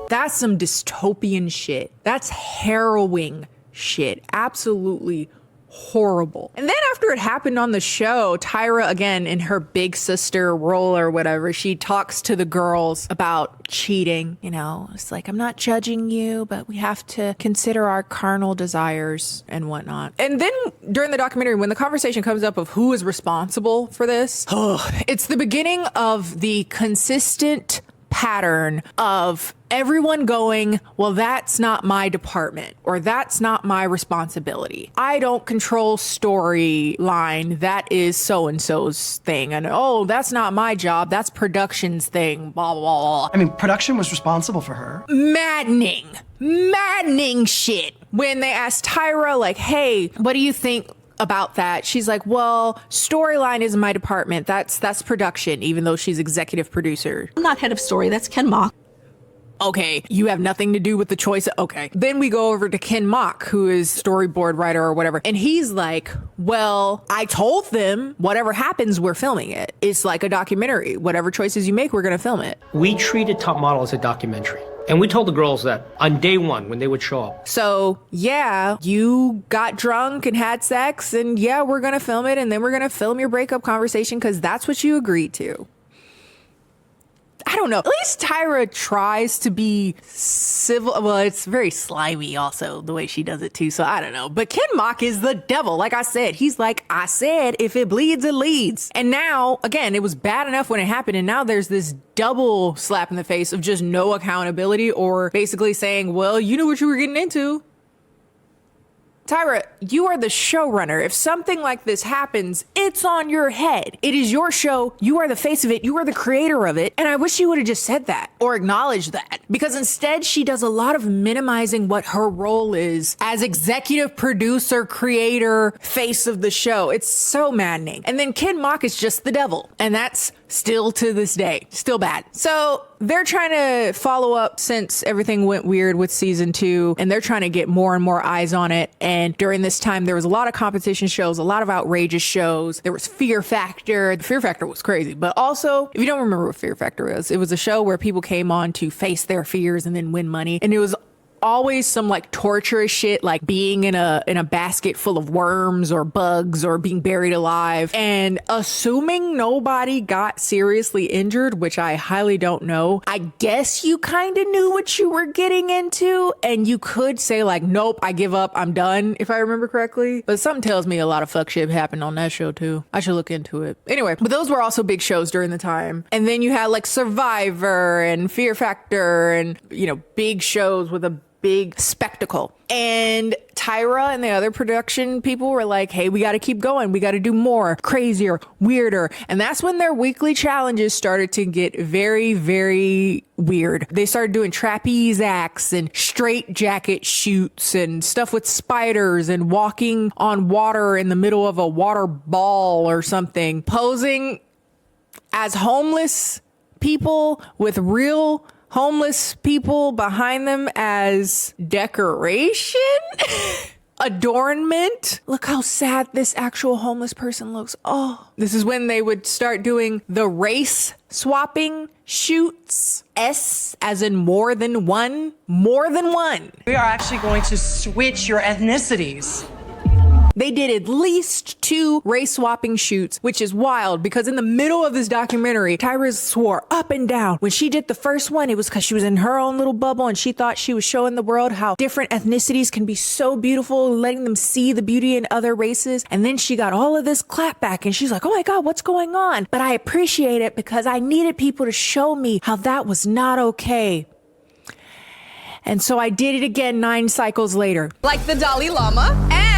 That's some dystopian shit. That's harrowing shit. Absolutely horrible. And then after it happened on the show, Tyra, again, in her big sister role or whatever, she talks to the girls about cheating. You know, it's like, I'm not judging you, but we have to consider our carnal desires and whatnot. And then during the documentary, when the conversation comes up of who is responsible for this, it's the beginning of the consistent pattern of everyone going, well, that's not my department, or that's not my responsibility. I don't control storyline. That is so-and-so's thing. And oh, that's not my job. That's production's thing, blah, blah, blah. I mean, production was responsible for her. Maddening shit. When they asked Tyra, like, hey, what do you think about that? She's like, well, storyline is my department. That's production, even though she's executive producer. I'm not head of story. That's Ken Mock. Okay, you have nothing to do with the choice. Okay. Then we go over to Ken Mock, who is storyboard writer or whatever. And he's like, well, I told them whatever happens, we're filming it. It's like a documentary. Whatever choices you make, we're going to film it. We treated Top Model as a documentary. And we told the girls that on day one when they would show up. So, yeah, you got drunk and had sex, and yeah, we're gonna film it, and then we're gonna film your breakup conversation because that's what you agreed to. I don't know. At least Tyra tries to be civil. Well, it's very slimy also, the way she does it too. So I don't know. But Ken Mock is the devil. Like I said, he's like, I said, if it bleeds, it leads. And now, again, it was bad enough when it happened. And now there's this double slap in the face of just no accountability, or basically saying, well, you knew what you were getting into. Tyra, you are the showrunner. If something like this happens, it's on your head. It is your show. You are the face of it. You are the creator of it. And I wish you would have just said that or acknowledged that, because instead she does a lot of minimizing what her role is as executive producer, creator, face of the show. It's so maddening. And then Ken Mock is just the devil. And that's still to this day, still bad. So they're trying to follow up since everything went weird with season 2, and they're trying to get more and more eyes on it. And during this time, there was a lot of competition shows, a lot of outrageous shows. There was Fear Factor. Fear Factor was crazy. But also, if you don't remember what Fear Factor was, it was a show where people came on to face their fears and then win money. And it was always some like torturous shit, like being in a basket full of worms or bugs or being buried alive. And assuming nobody got seriously injured, which I highly don't know, I guess you kind of knew what you were getting into, and you could say like, nope, I give up, I'm done, if I remember correctly. But something tells me a lot of fuck shit happened on that show too. I should look into it. Anyway, but those were also big shows during the time. And then you had like Survivor and Fear Factor and, you know, big shows with a big spectacle. And Tyra and the other production people were like, hey, we got to keep going. We got to do more, crazier, weirder. And that's when their weekly challenges started to get very, very weird. They started doing trapeze acts and straight jacket shoots and stuff with spiders and walking on water in the middle of a water ball or something, posing as homeless people with real homeless people behind them as decoration, adornment. Look how sad this actual homeless person looks. Oh, this is when they would start doing the race swapping shoots. S as in more than one, more than one. We are actually going to switch your ethnicities. They did at least 2 race swapping shoots, which is wild because in the middle of this documentary, Tyra swore up and down. When she did the first one, it was because she was in her own little bubble and she thought she was showing the world how different ethnicities can be so beautiful, letting them see the beauty in other races. And then she got all of this clapback and she's like, oh my God, what's going on? But I appreciate it because I needed people to show me how that was not okay. And so I did it again 9 cycles later. Like the Dalai Lama and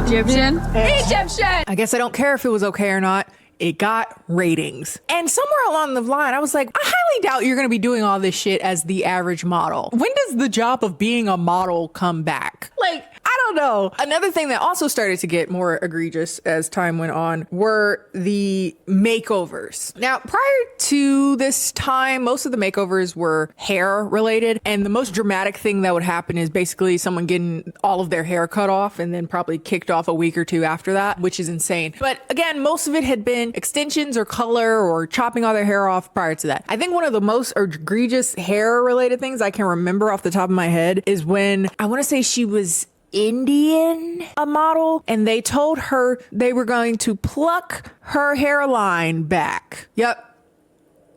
Egyptian. I guess I don't care if it was okay or not. It got ratings. And somewhere along the line, I was like, I highly doubt you're going to be doing all this shit as the average model. When does the job of being a model come back? Like, I don't know. Another thing that also started to get more egregious as time went on were the makeovers. Now, prior to this time, most of the makeovers were hair related. And the most dramatic thing that would happen is basically someone getting all of their hair cut off and then probably kicked off a week or 2 after that, which is insane. But again, most of it had been extensions or color or chopping all their hair off prior to that. I think one of the most egregious hair related things I can remember off the top of my head is when I want to say she was Indian, a model, and they told her they were going to pluck her hairline back. Yep.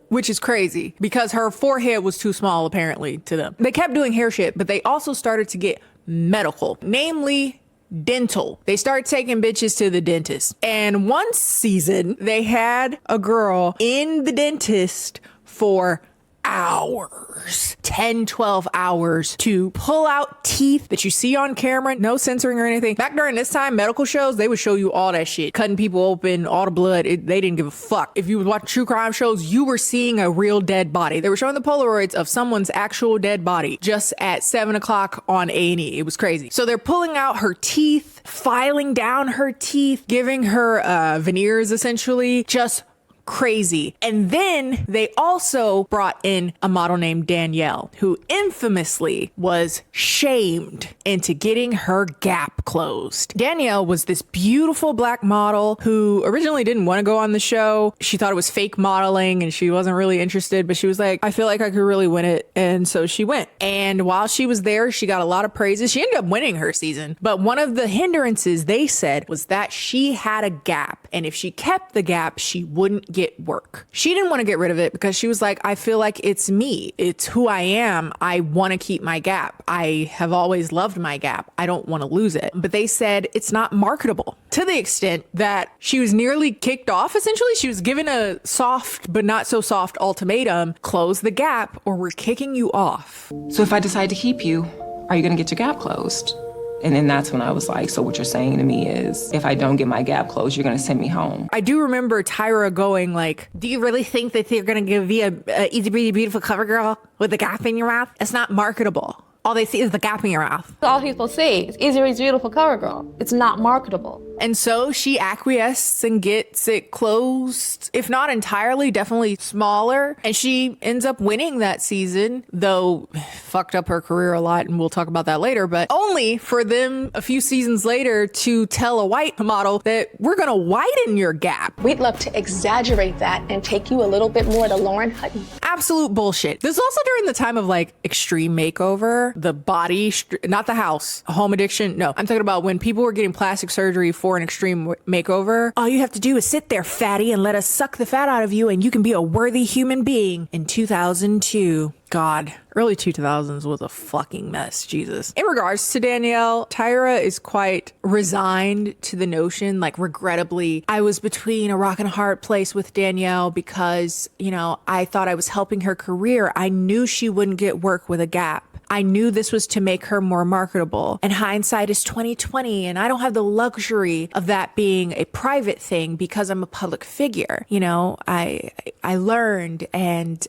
Which is crazy because her forehead was too small apparently to them. They kept doing hair shit, but they also started to get medical, namely dental. They start taking bitches to the dentist. And one season they had a girl in the dentist for hours, 10, 12 hours to pull out teeth that you see on camera, no censoring or anything. Back during this time, medical shows, they would show you all that shit, cutting people open, all the blood. They didn't give a fuck. If you was watching true crime shows, you were seeing a real dead body. They were showing the Polaroids of someone's actual dead body just at 7 o'clock on A&E. It was crazy. So they're pulling out her teeth, filing down her teeth, giving her veneers essentially, just crazy. And then they also brought in a model named Danielle, who infamously was shamed into getting her gap closed. Danielle was this beautiful black model who originally didn't want to go on the show. She thought it was fake modeling and she wasn't really interested, but she was like, I feel like I could really win it. And so she went. And while she was there, she got a lot of praises. She ended up winning her season. But one of the hindrances they said was that she had a gap. And if she kept the gap, she wouldn't get work. She didn't want to get rid of it because she was like, I feel like it's me. It's who I am. I want to keep my gap. I have always loved my gap. I don't want to lose it. But they said it's not marketable, to the extent that she was nearly kicked off. Essentially, she was given a soft but not so soft ultimatum: close the gap or we're kicking you off. So if I decide to keep you, are you going to get your gap closed? And then that's when I was like, so what you're saying to me is, if I don't get my gap closed, you're going to send me home. I do remember Tyra going like, do you really think that they're going to give you a easy breezy beautiful cover girl with a gap in your mouth? It's not marketable. All they see is the gap in your mouth. All people see is easy, beautiful cover girl. It's not marketable. And so she acquiesces and gets it closed, if not entirely, definitely smaller. And she ends up winning that season, though fucked up her career a lot. And we'll talk about that later, but only for them a few seasons later to tell a white model that we're going to widen your gap. We'd love to exaggerate that and take you a little bit more to Lauren Hutton. Absolute bullshit. This is also during the time of like extreme makeover, the body, not the house, home addiction. No, I'm talking about when people were getting plastic surgery for an extreme makeover. All you have to do is sit there, fatty, and let us suck the fat out of you and you can be a worthy human being. In 2002. God, early 2000s was a fucking mess, Jesus. In regards to Danielle, Tyra is quite resigned to the notion, like regrettably, I was between a rock and a hard place with Danielle because, you know, I thought I was helping her career. I knew she wouldn't get work with a gap. I knew this was to make her more marketable. And hindsight is 2020, and I don't have the luxury of that being a private thing because I'm a public figure. You know, I learned and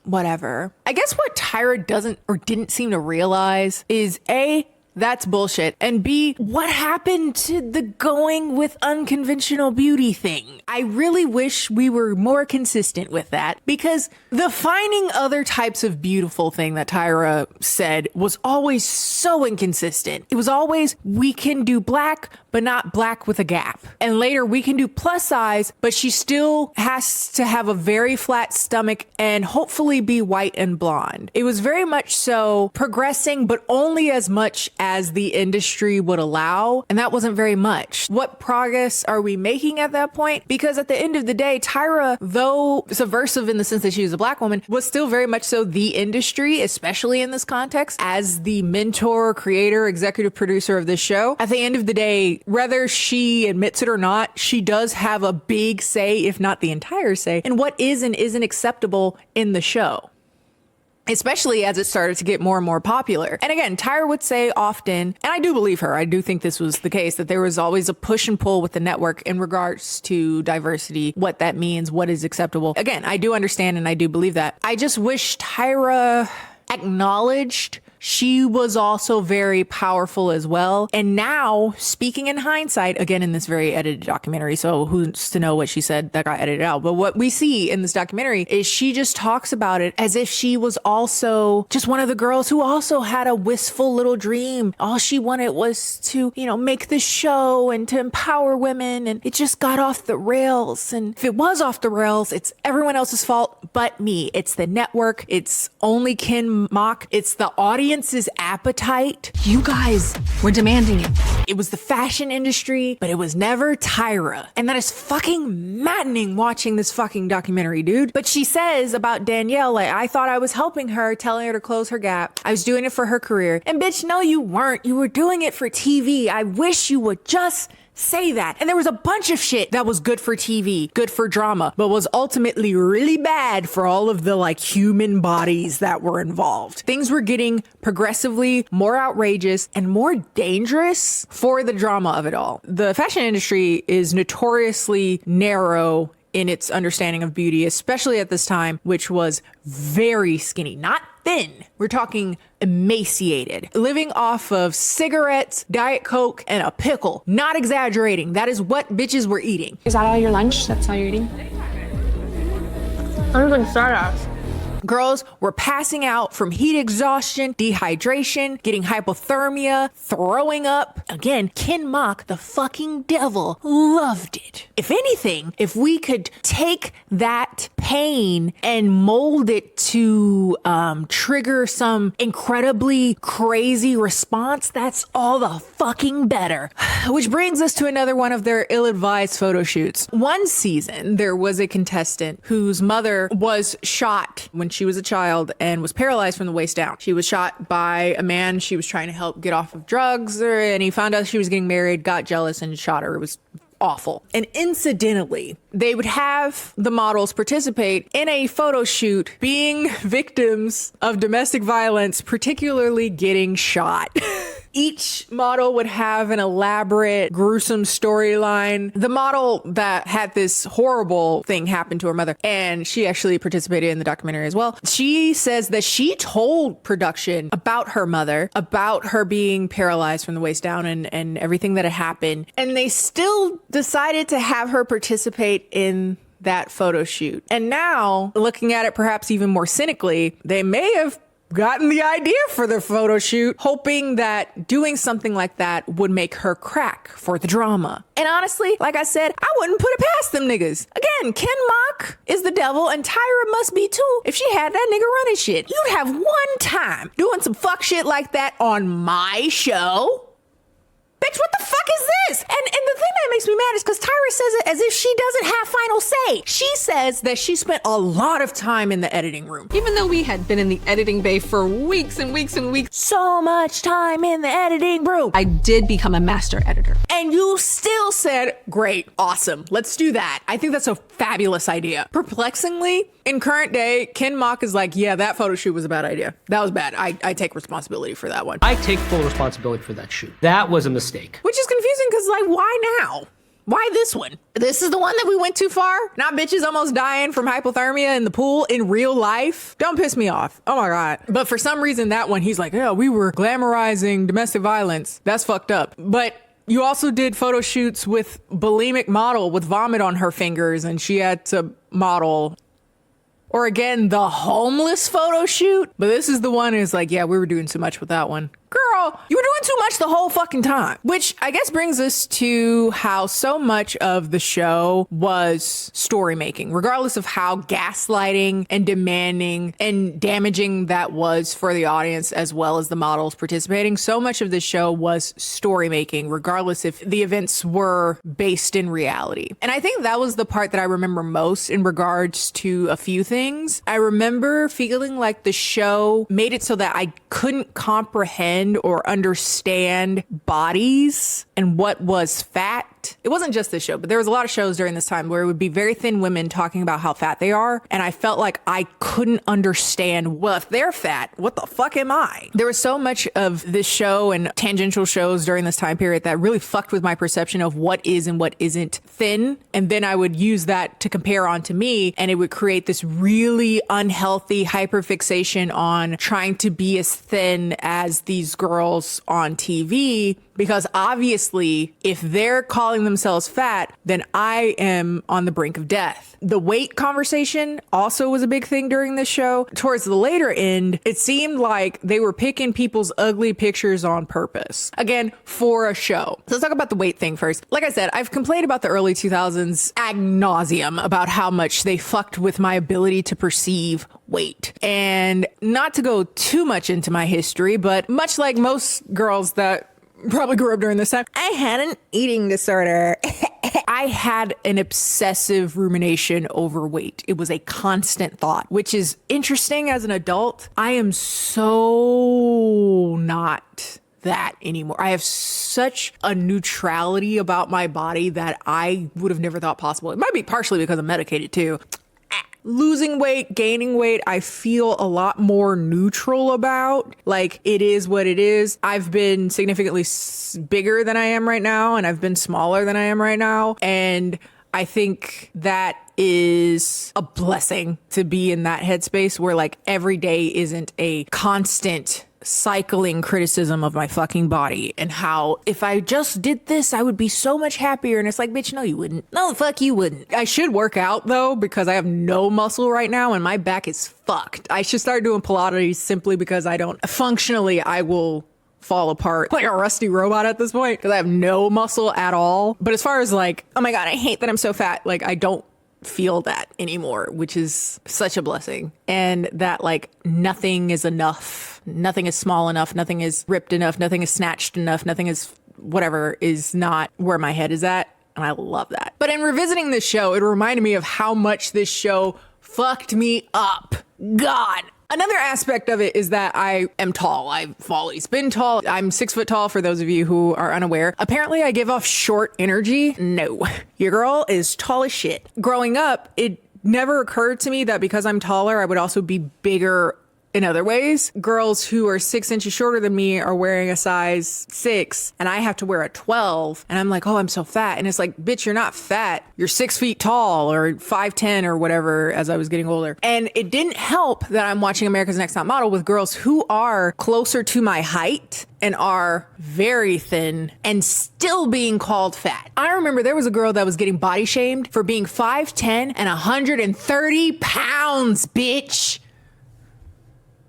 whatever. I guess what Tyra doesn't or didn't seem to realize is A, that's bullshit. And B, what happened to the going with unconventional beauty thing? I really wish we were more consistent with that, because the finding other types of beautiful thing that Tyra said was always so inconsistent. It was always, we can do black, but not black with a gap. And later we can do plus size, but she still has to have a very flat stomach and hopefully be white and blonde. It was very much so progressing, but only as much as the industry would allow. And that wasn't very much. What progress are we making at that point? Because at the end of the day, Tyra, though subversive in the sense that she was a black woman, was still very much so the industry, especially in this context, as the mentor, creator, executive producer of this show. At the end of the day, whether she admits it or not, she does have a big say, if not the entire say, in what is and isn't acceptable in the show, especially as it started to get more and more popular. And again, Tyra would say often, and I do believe her, I do think this was the case, that there was always a push and pull with the network in regards to diversity, what that means, what is acceptable. Again, I do understand and I do believe that. I just wish Tyra acknowledged she was also very powerful as well. And now, speaking in hindsight, again, in this very edited documentary, so who's to know what she said that got edited out, but what we see in this documentary is she just talks about it as if she was also just one of the girls who also had a wistful little dream. All she wanted was to, you know, make this show and to empower women, and it just got off the rails. And if it was off the rails, it's everyone else's fault but me. It's the network. It's only Ken Mock. It's the audience's appetite. You guys were demanding it. It was the fashion industry, but it was never Tyra. And that is fucking maddening watching this fucking documentary, dude. But she says about Danielle, like, I thought I was helping her, telling her to close her gap. I was doing it for her career. And bitch, no, you weren't. You were doing it for TV. I wish you would just say that. And there was a bunch of shit that was good for TV, good for drama, but was ultimately really bad for all of the like human bodies that were involved. Things were getting progressively more outrageous and more dangerous for the drama of it all. The fashion industry is notoriously narrow in its understanding of beauty, especially at this time, which was very skinny, not thin. We're talking emaciated, living off of cigarettes, Diet Coke, and a pickle. Not exaggerating. That is what bitches were eating. Is that all your lunch? That's all you're eating? I'm like stardust. Girls were passing out from heat exhaustion, dehydration, getting hypothermia, throwing up. Again, Ken Mock, the fucking devil, loved it. If anything, if we could take that pain and mold it to trigger some incredibly crazy response, that's all the fucking better. Which brings us to another one of their ill-advised photo shoots. One season, there was a contestant whose mother was shot when she was a child and was paralyzed from the waist down. She was shot by a man she was trying to help get off of drugs, and he found out she was getting married, got jealous, and shot her. It was awful. And incidentally, they would have the models participate in a photo shoot being victims of domestic violence, particularly getting shot. Each model would have an elaborate, gruesome storyline. The model that had this horrible thing happen to her mother, and she actually participated in the documentary as well, she says that she told production about her mother, about her being paralyzed from the waist down and everything that had happened. And they still decided to have her participate in that photo shoot. And now, looking at it perhaps even more cynically, they may have gotten the idea for the photo shoot, hoping that doing something like that would make her crack for the drama. And honestly, like I said, I wouldn't put it past them niggas. Again, Ken Mock is the devil and Tyra must be too if she had that nigga running shit. You'd have one time doing some fuck shit like that on my show. Bitch, what the fuck is this? And the thing that makes me mad is because Tyra says it as if she doesn't have final say. She says that she spent a lot of time in the editing room. Even though we had been in the editing bay for weeks and weeks and weeks. So much time in the editing room. I did become a master editor. And you still said, great, awesome, let's do that. I think that's a fabulous idea. Perplexingly, in current day, Ken Mock is like, yeah, that photo shoot was a bad idea. That was bad. I take responsibility for that one. I take full responsibility for that shoot. That was a mistake. Which is confusing because, like, why now? Why this one? This is the one that we went too far? Not bitches almost dying from hypothermia in the pool in real life? Don't piss me off. Oh my God. But for some reason, that one, he's like, yeah, we were glamorizing domestic violence. That's fucked up. But you also did photo shoots with bulimic model with vomit on her fingers and she had to model. Or again, the homeless photo shoot. But this is the one is like, yeah, we were doing too much with that one. Girl, you were doing too much the whole fucking time. Which I guess brings us to how so much of the show was story making, regardless of how gaslighting and demanding and damaging that was for the audience as well as the models participating. So much of the show was story making, regardless if the events were based in reality. And I think that was the part that I remember most in regards to a few things. I remember feeling like the show made it so that I couldn't comprehend or understand bodies and what was fat. It wasn't just this show, but there was a lot of shows during this time where it would be very thin women talking about how fat they are. And I felt like I couldn't understand, well, if they're fat, what the fuck am I? There was so much of this show and tangential shows during this time period that really fucked with my perception of what is and what isn't thin. And then I would use that to compare onto me, and it would create this really unhealthy hyperfixation on trying to be as thin as these girls on TV. Because obviously, if they're calling themselves fat, then I am on the brink of death. The weight conversation also was a big thing during this show. Towards the later end, it seemed like they were picking people's ugly pictures on purpose. Again, for a show. So let's talk about the weight thing first. Like I said, I've complained about the early 2000s ad nauseum about how much they fucked with my ability to perceive weight. And not to go too much into my history, but much like most girls that probably grew up during this time, I had an eating disorder. I had an obsessive rumination over weight. It was a constant thought, which is interesting as an adult. I am so not that anymore. I have such a neutrality about my body that I would have never thought possible. It might be partially because I'm medicated too. Losing weight, gaining weight, I feel a lot more neutral about. Like, it is what it is. I've been significantly bigger than I am right now, and I've been smaller than I am right now. And I think that is a blessing to be in that headspace where, like, every day isn't a constant cycling criticism of my fucking body and how if I just did this, I would be so much happier. And it's like, bitch, no, you wouldn't. No, the fuck you wouldn't. I should work out though, because I have no muscle right now and my back is fucked. I should start doing Pilates simply because I don't, functionally, I will fall apart like a rusty robot at this point because I have no muscle at all. But as far as like, oh my God, I hate that I'm so fat. Like I don't feel that anymore, which is such a blessing. And that like nothing is enough. Nothing is small enough. Nothing is ripped enough. Nothing is snatched enough. Nothing is whatever is not where my head is at. And I love that. But in revisiting this show, it reminded me of how much this show fucked me up. God. Another aspect of it is that I am tall. I've always been tall. I'm 6 foot tall for those of you who are unaware. Apparently I give off short energy. No, your girl is tall as shit. Growing up, it never occurred to me that because I'm taller, I would also be bigger in other ways. Girls who are 6 inches shorter than me are wearing a size 6 and I have to wear a 12. And I'm like, oh, I'm so fat. And it's like, bitch, you're not fat. You're 6 feet tall or 5'10" or whatever as I was getting older. And it didn't help that I'm watching America's Next Top Model with girls who are closer to my height and are very thin and still being called fat. I remember there was a girl that was getting body shamed for being 5'10" and 130 pounds, bitch.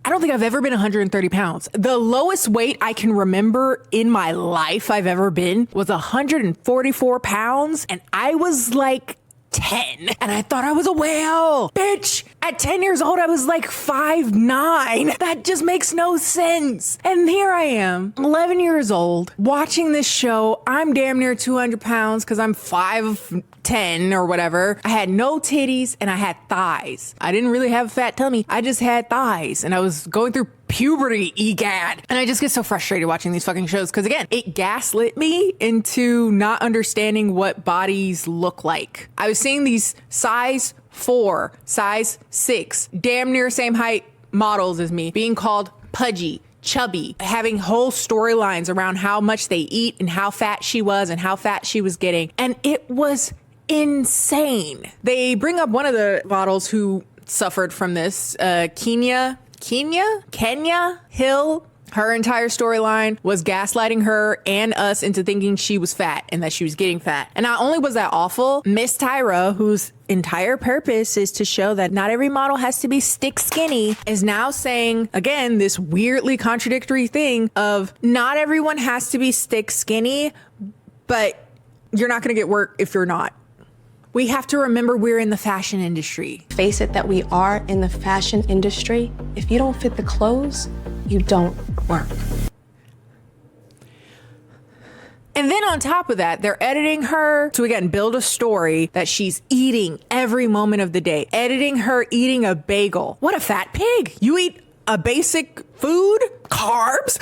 I don't think I've ever been 130 pounds. The lowest weight I can remember in my life I've ever been was 144 pounds. And I was like 10 and I thought I was a whale. Bitch, at 10 years old, I was like 5'9". That just makes no sense. And here I am, 11 years old, watching this show. I'm damn near 200 pounds because I'm 5'10" or whatever. I had no titties and I had thighs. I didn't really have a fat tummy. I just had thighs and I was going through puberty, egad. And I just get so frustrated watching these fucking shows because again, it gaslit me into not understanding what bodies look like. I was seeing these size 4, size 6, damn near same height models as me being called pudgy, chubby, having whole storylines around how much they eat and how fat she was and how fat she was getting. And it was insane. They bring up one of the models who suffered from this, Kenya Hill. Her entire storyline was gaslighting her and us into thinking she was fat and that she was getting fat. And not only was that awful, Miss Tyra, whose entire purpose is to show that not every model has to be stick skinny, is now saying, again, this weirdly contradictory thing of not everyone has to be stick skinny, but you're not going to get work if you're not. We have to remember we're in the fashion industry. Face it that we are in the fashion industry. If you don't fit the clothes, you don't work. And then on top of that, they're editing her to, again, build a story that she's eating every moment of the day. Editing her eating a bagel. What a fat pig. You eat a basic food, carbs,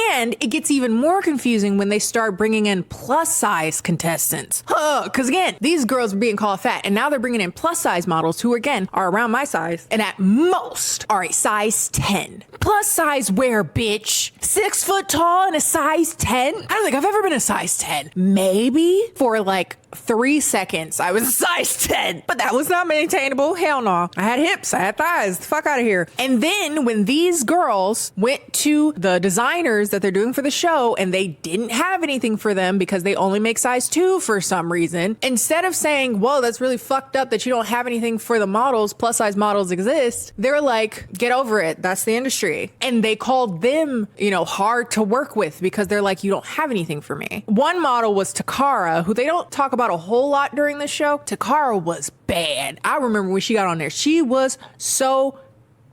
and it gets even more confusing when they start bringing in plus size contestants. Because again, these girls are being called fat, and now they're bringing in plus size models who, again, are around my size and at most are a size 10. Plus size where, bitch? 6 foot tall and a size 10? I don't think I've ever been a size 10. Maybe for like 3 seconds I was a size 10, but that was not maintainable. Hell no. I had hips, I had thighs, the fuck out of here. And then when these girls went to the designers that they're doing for the show and they didn't have anything for them because they only make size 2 for some reason, instead of saying, whoa, that's really fucked up that you don't have anything for the models, plus size models exist, they're like, get over it, that's the industry. And they called them, you know, hard to work with because they're like, you don't have anything for me. One model was Takara, who they don't talk about a whole lot during the show. Takara was bad. I remember when she got on there, she was so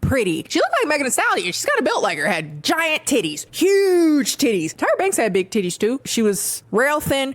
pretty. She looked like Megan Thee Stallion. She's kind of built like her, had giant titties, huge titties. Tyra Banks had big titties too. She was rail thin,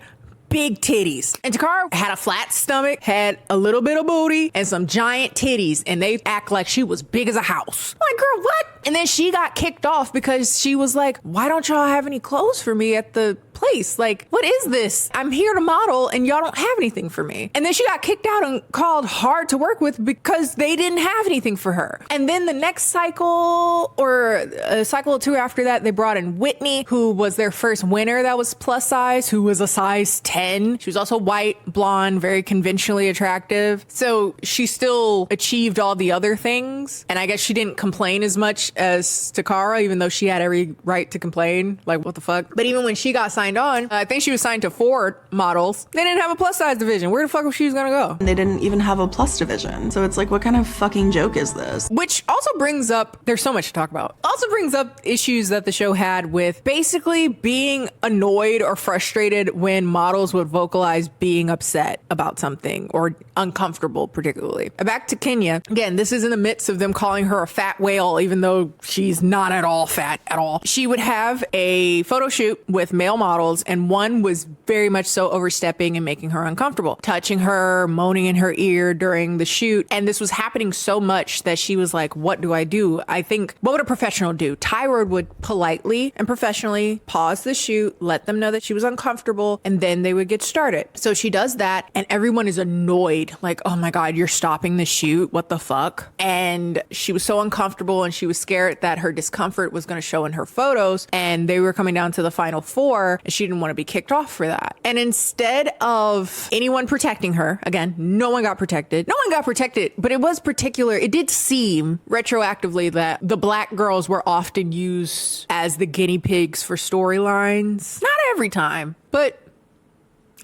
big titties. And Takara had a flat stomach, had a little bit of booty and some giant titties, and they act like she was big as a house. I'm like, girl, what? And then she got kicked off because she was like, why don't y'all have any clothes for me at the place? Like, what is this? I'm here to model and y'all don't have anything for me. And then she got kicked out and called hard to work with because they didn't have anything for her. And then the next cycle or a cycle or two after that, they brought in Whitney, who was their first winner that was plus size, who was a size 10. She was also white, blonde, very conventionally attractive. So she still achieved all the other things. And I guess she didn't complain as much as Takara, even though she had every right to complain. Like, what the fuck? But even when she got signed on, I think she was signed to 4 models. They didn't have a plus size division. Where the fuck was she gonna go? They didn't even have a plus division. So it's like, what kind of fucking joke is this? Which also brings up, there's so much to talk about. Also brings up issues that the show had with basically being annoyed or frustrated when models would vocalize being upset about something or uncomfortable, particularly. Back to Kenya. Again, this is in the midst of them calling her a fat whale, even though she's not at all fat at all. She would have a photo shoot with male models, and one was very much so overstepping and making her uncomfortable, touching her, moaning in her ear during the shoot. And this was happening so much that she was like, what do I do? I think, what would a professional do? Tyra would politely and professionally pause the shoot, let them know that she was uncomfortable, and then they would get started. So she does that, and everyone is annoyed. Like, oh my God, you're stopping the shoot. What the fuck? And she was so uncomfortable, and she was scared that her discomfort was going to show in her photos, and they were coming down to the final 4, and she didn't want to be kicked off for that. And instead of anyone protecting her, again, no one got protected. No one got protected, but it was particular. It did seem retroactively that the black girls were often used as the guinea pigs for storylines. Not every time, but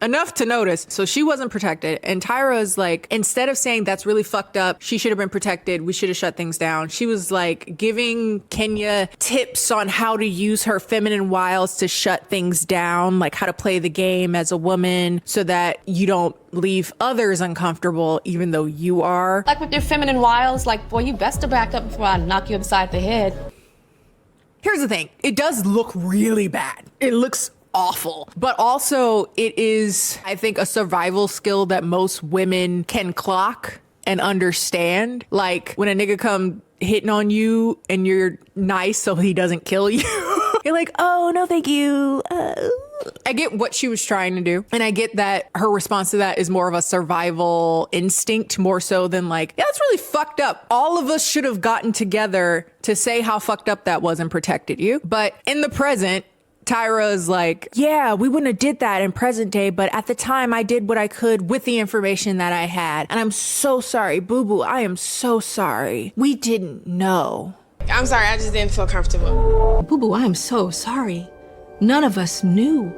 enough to notice. So she wasn't protected. And Tyra's like, instead of saying that's really fucked up, she should have been protected, we should have shut things down, she was like giving Kenya tips on how to use her feminine wiles to shut things down, like how to play the game as a woman so that you don't leave others uncomfortable even though you are. Like with your feminine wiles, like, boy, you best to back up before I knock you upside the head. Here's the thing. It does look really bad. It looks awful, but also it is, I think, a survival skill that most women can clock and understand. Like when a nigga come hitting on you and you're nice so he doesn't kill you. You're like, oh, no, thank you. I get what she was trying to do. And I get that her response to that is more of a survival instinct, more so than like, yeah, that's really fucked up. All of us should have gotten together to say how fucked up that was and protected you. But in the present, Tyra's like, yeah, we wouldn't have did that in present day, but at the time I did what I could with the information that I had. And I'm so sorry, boo-boo. I am so sorry. We didn't know. I'm sorry, I just didn't feel comfortable. Boo-boo, I am so sorry. None of us knew.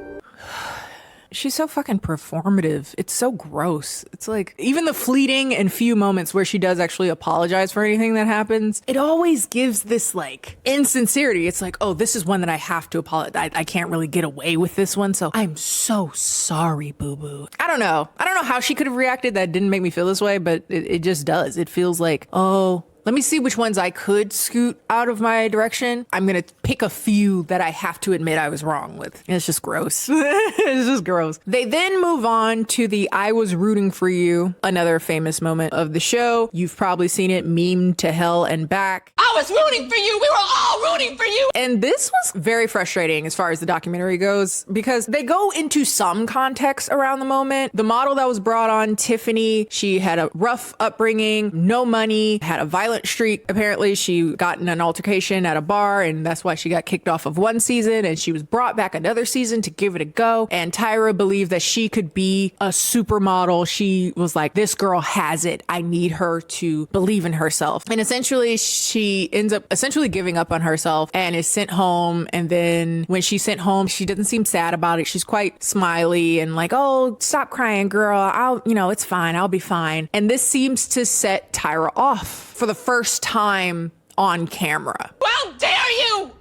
She's so fucking performative. It's so gross. It's like, even the fleeting and few moments where she does actually apologize for anything that happens, it always gives this like insincerity. It's like, oh, this is one that I have to apologize. I can't really get away with this one. So I'm so sorry, boo-boo. I don't know how she could have reacted. That didn't make me feel this way, but it just does. It feels like, oh, let me see which ones I could scoot out of my direction. I'm gonna pick a few that I have to admit I was wrong with. It's just gross. It's just gross. They then move on to the I was rooting for you, another famous moment of the show. You've probably seen it memed to hell and back. I was rooting for you. We were all rooting for you. And this was very frustrating as far as the documentary goes, because they go into some context around the moment. The model that was brought on, Tiffany, she had a rough upbringing, no money, had a violent streak. Apparently she got in an altercation at a bar, and that's why she got kicked off of one season, and she was brought back another season to give it a go. And Tyra believed that she could be a supermodel. She was like, this girl has it. I need her to believe in herself. And essentially she ends up giving up on herself and is sent home. And then when she's sent home, she doesn't seem sad about it. She's quite smiley and like, oh, stop crying, girl. It's fine. I'll be fine. And this seems to set Tyra off for the first time on camera. How dare you!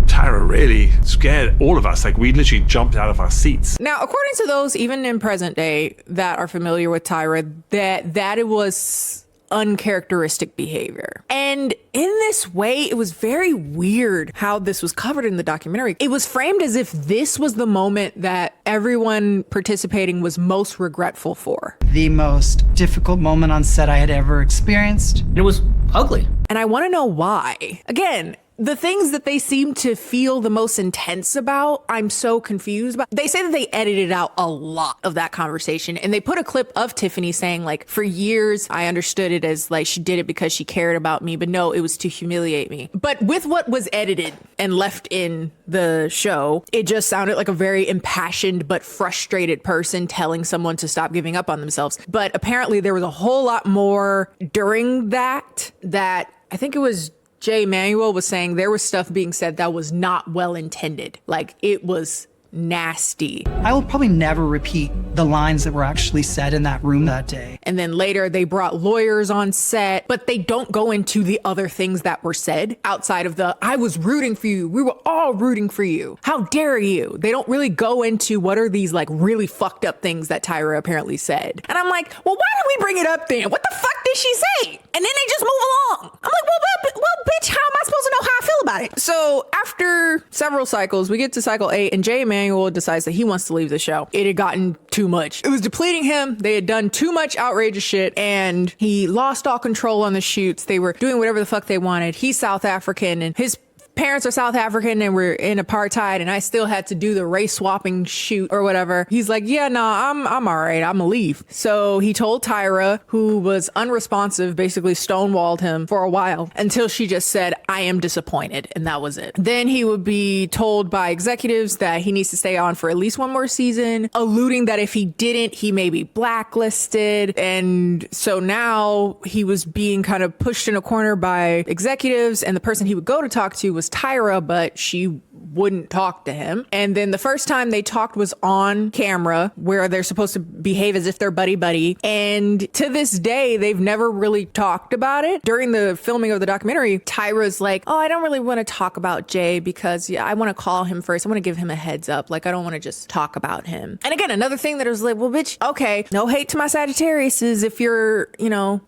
Tyra really scared all of us. Like, we literally jumped out of our seats. Now, according to those, even in present day, that are familiar with Tyra, that it was uncharacteristic behavior. And in this way, it was very weird how this was covered in the documentary. It was framed as if this was the moment that everyone participating was most regretful for. The most difficult moment on set I had ever experienced. It was ugly. And I want to know why. Again, the things that they seem to feel the most intense about, I'm so confused about. They say that they edited out a lot of that conversation, and they put a clip of Tiffany saying, like, for years, I understood it as like she did it because she cared about me, but no, it was to humiliate me. But with what was edited and left in the show, it just sounded like a very impassioned but frustrated person telling someone to stop giving up on themselves. But apparently there was a whole lot more during that I think it was Jay Manuel was saying there was stuff being said that was not well intended. Like, it was nasty. I will probably never repeat the lines that were actually said in that room that day. And then later they brought lawyers on set, but they don't go into the other things that were said outside of the, I was rooting for you. We were all rooting for you. How dare you? They don't really go into what are these like really fucked up things that Tyra apparently said. And I'm like, well, why did we bring it up then? What the fuck did she say? And then they just move along. I'm like, well, bitch, how am I supposed to know how I feel about it? So after several cycles, we get to cycle 8 and Jay Manuel decides that he wants to leave the show. It had gotten too much. It was depleting him. They had done too much outrageous shit and he lost all control on the shoots. They were doing whatever the fuck they wanted. He's South African and his parents are South African and we're in apartheid and I still had to do the race swapping shoot or whatever. He's like, yeah, no, I'm all right. I'm gonna leave. So he told Tyra, who was unresponsive, basically stonewalled him for a while until she just said, I am disappointed. And that was it. Then he would be told by executives that he needs to stay on for at least one more season, alluding that if he didn't, he may be blacklisted. And so now he was being kind of pushed in a corner by executives and the person he would go to talk to was Tyra, but she wouldn't talk to him. And then the first time they talked was on camera where they're supposed to behave as if they're buddy-buddy. And to this day, they've never really talked about it. During the filming of the documentary, Tyra's like, oh, I don't really want to talk about Jay because I want to call him first. I want to give him a heads up. Like, I don't want to just talk about him. And again, another thing that was like, well, bitch, okay, no hate to my Sagittarius is if you're,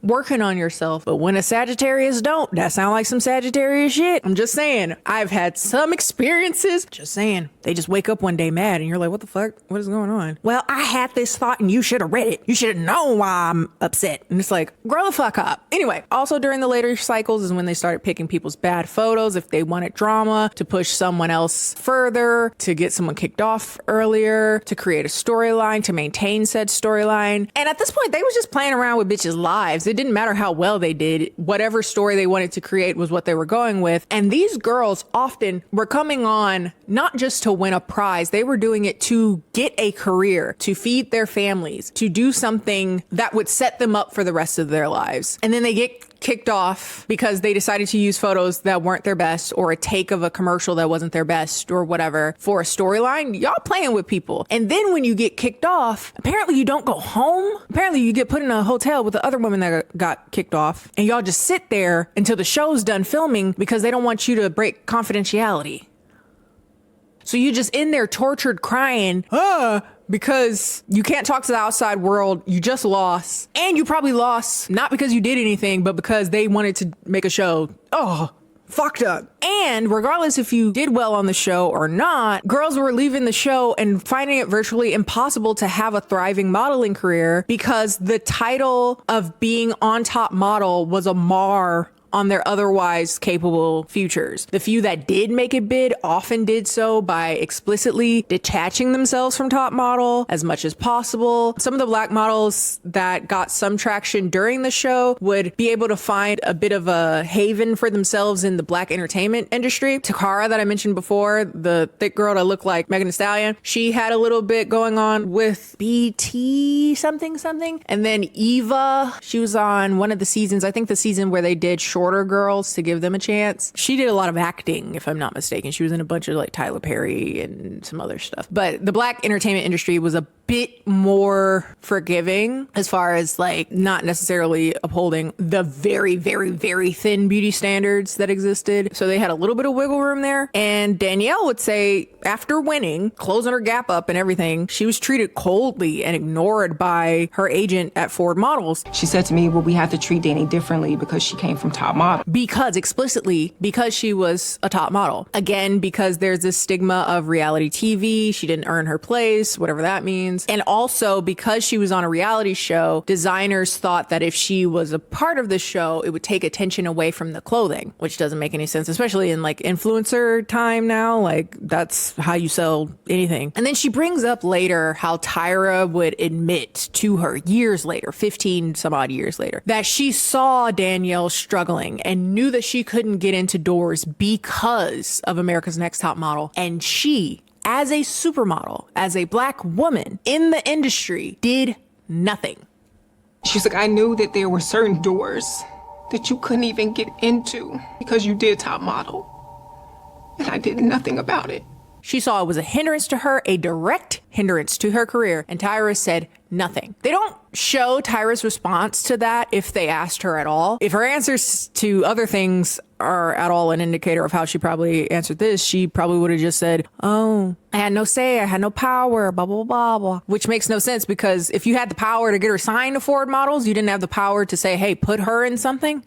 working on yourself. But when a Sagittarius don't, that sound like some Sagittarius shit. I'm just saying, I've had some experiences. Just saying, they just wake up one day mad and you're like, what the fuck? What is going on? Well, I had this thought and you should have read it. You should have known why I'm upset. And it's like, grow the fuck up. Anyway, also during the later cycles is when they started picking people's bad photos if they wanted drama, to push someone else further, to get someone kicked off earlier, to create a storyline, to maintain said storyline. And at this point, they was just playing around with bitches' lives. It didn't matter how well they did. Whatever story they wanted to create was what they were going with. And these girls often were coming on not just to win a prize, they were doing it to get a career, to feed their families, to do something that would set them up for the rest of their lives. And then they get kicked off because they decided to use photos that weren't their best or a take of a commercial that wasn't their best or whatever for a storyline. Y'all playing with people. And then when you get kicked off, apparently you don't go home. Apparently you get put in a hotel with the other women that got kicked off and y'all just sit there until the show's done filming because they don't want you to break confidentiality. So you just in there tortured crying, because you can't talk to the outside world. You just lost. And you probably lost not because you did anything, but because they wanted to make a show. Oh, fucked up. And regardless if you did well on the show or not, girls were leaving the show and finding it virtually impossible to have a thriving modeling career because the title of being on top model was a mar on their otherwise capable futures. The few that did make it big often did so by explicitly detaching themselves from top model as much as possible. Some of the black models that got some traction during the show would be able to find a bit of a haven for themselves in the black entertainment industry. Takara, that I mentioned before, the thick girl that looked like Megan Thee Stallion, she had a little bit going on with BT something. And then Eva, she was on one of the seasons, I think the season where they did shorter girls to give them a chance. She did a lot of acting, if I'm not mistaken. She was in a bunch of like Tyler Perry and some other stuff. But the black entertainment industry was a bit more forgiving as far as like not necessarily upholding the very, very, very thin beauty standards that existed. So they had a little bit of wiggle room there. And Danielle would say after winning, closing her gap up and everything, she was treated coldly and ignored by her agent at Ford Models. She said to me, well, we have to treat Dani differently because she came from top model. Because she was a top model. Again, because there's this stigma of reality TV. She didn't earn her place, whatever that means. And also because she was on a reality show, designers thought that if she was a part of the show, it would take attention away from the clothing, which doesn't make any sense, especially in like influencer time now. Like that's how you sell anything. And then she brings up later how Tyra would admit to her years later, 15 some odd years later, that she saw Danielle struggling and knew that she couldn't get into doors because of America's Next Top Model. And she, as a supermodel, as a black woman in the industry, did nothing. She's like, I knew that there were certain doors that you couldn't even get into because you did top model. And I did nothing about it. She saw it was a hindrance to her, a direct hindrance to her career, and Tyra said nothing. They don't show Tyra's response to that if they asked her at all. If her answers to other things are at all an indicator of how she probably answered this, she probably would have just said, oh, I had no say, I had no power, blah, blah, blah, blah. Which makes no sense, because if you had the power to get her signed to Ford Models, you didn't have the power to say, hey, put her in something.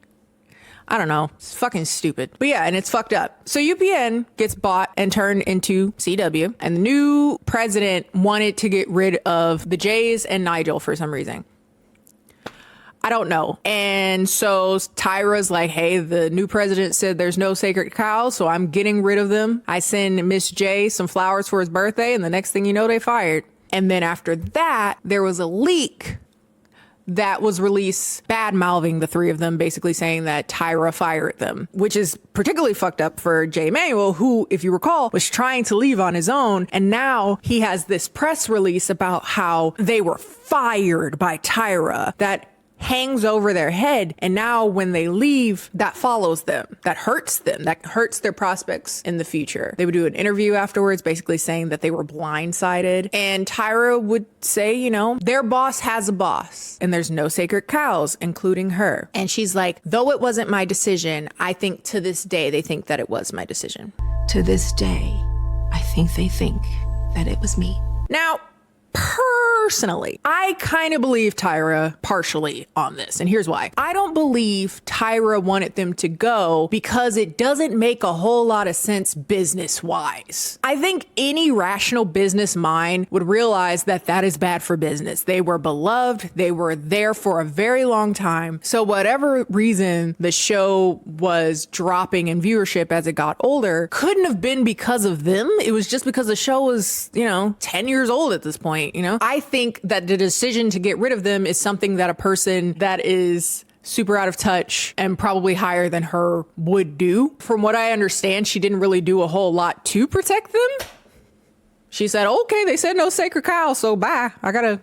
I don't know. It's fucking stupid. But yeah, and it's fucked up. So UPN gets bought and turned into CW, and the new president wanted to get rid of the Jays and Nigel for some reason. I don't know. And so Tyra's like, hey, the new president said there's no sacred cows, so I'm getting rid of them. I send Miss J some flowers for his birthday, and the next thing you know, they fired. And then after that, there was a leak that was released bad-mouthing the three of them, basically saying that Tyra fired them, which is particularly fucked up for J. Manuel, who, if you recall, was trying to leave on his own. And now he has this press release about how they were fired by Tyra that hangs over their head. And now when they leave, that follows them. That hurts them. That hurts their prospects in the future. They would do an interview afterwards, basically saying that they were blindsided. And Tyra would say, you know, their boss has a boss and there's no sacred cows, including her. And she's like, though it wasn't my decision, I think to this day, they think that it was my decision. To this day, I think they think that it was me. Now, personally, I kind of believe Tyra partially on this, and here's why. I don't believe Tyra wanted them to go because it doesn't make a whole lot of sense business-wise. I think any rational business mind would realize that that is bad for business. They were beloved. They were there for a very long time. So whatever reason the show was dropping in viewership as it got older couldn't have been because of them. It was just because the show was, 10 years old at this point. I think that the decision to get rid of them is something that a person that is super out of touch and probably higher than her would do. From what I understand, she didn't really do a whole lot to protect them. She said, okay, they said no sacred cow, so bye. I gotta,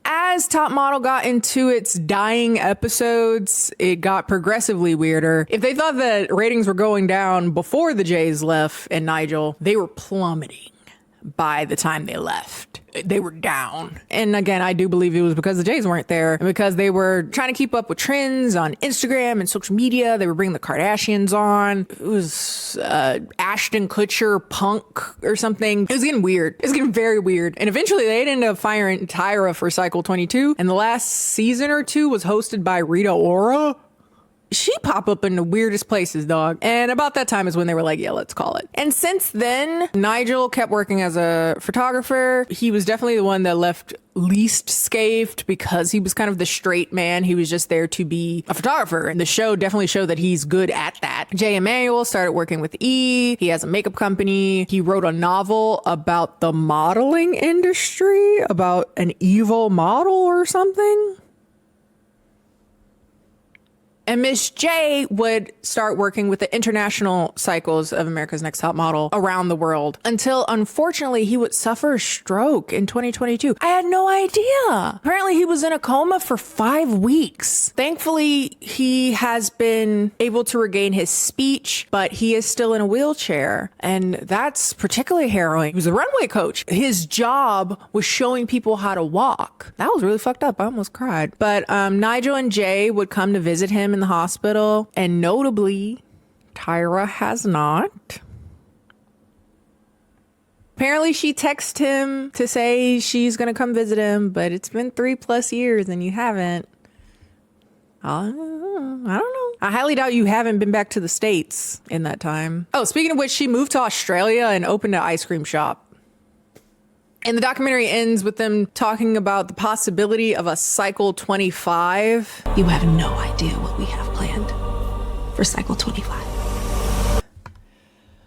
As Top Model got into its dying episodes, it got progressively weirder. If they thought that ratings were going down before the Jays left and Nigel, they were plummeting by the time they left. They were down. And again, I do believe it was because the Jays weren't there and because they were trying to keep up with trends on Instagram and social media. They were bringing the Kardashians on. It was Ashton Kutcher punk or something. It was getting weird. It was getting very weird. And eventually they ended up firing Tyra for Cycle 22. And the last season or two was hosted by Rita Ora. She pop up in the weirdest places, dog. And about that time is when they were like, yeah, let's call it. And since then, Nigel kept working as a photographer. He was definitely the one that left least scathed because he was kind of the straight man. He was just there to be a photographer. And the show definitely showed that he's good at that. J. Manuel started working with E. He has a makeup company. He wrote a novel about the modeling industry, about an evil model or something. And Miss J would start working with the international cycles of America's Next Top Model around the world until, unfortunately, he would suffer a stroke in 2022. I had no idea. Apparently, he was in a coma for 5 weeks. Thankfully, he has been able to regain his speech, but he is still in a wheelchair. And that's particularly harrowing. He was a runway coach. His job was showing people how to walk. That was really fucked up. I almost cried. But Nigel and Jay would come to visit him in the hospital, and notably Tyra has not. Apparently she texted him to say she's gonna come visit him, but it's been 3+ years and you haven't. I don't know. I highly doubt you haven't been back to the States in that time. Oh, speaking of which, she moved to Australia and opened an ice cream shop. And the documentary ends with them talking about the possibility of a Cycle 25. You have no idea what we have planned for Cycle 25.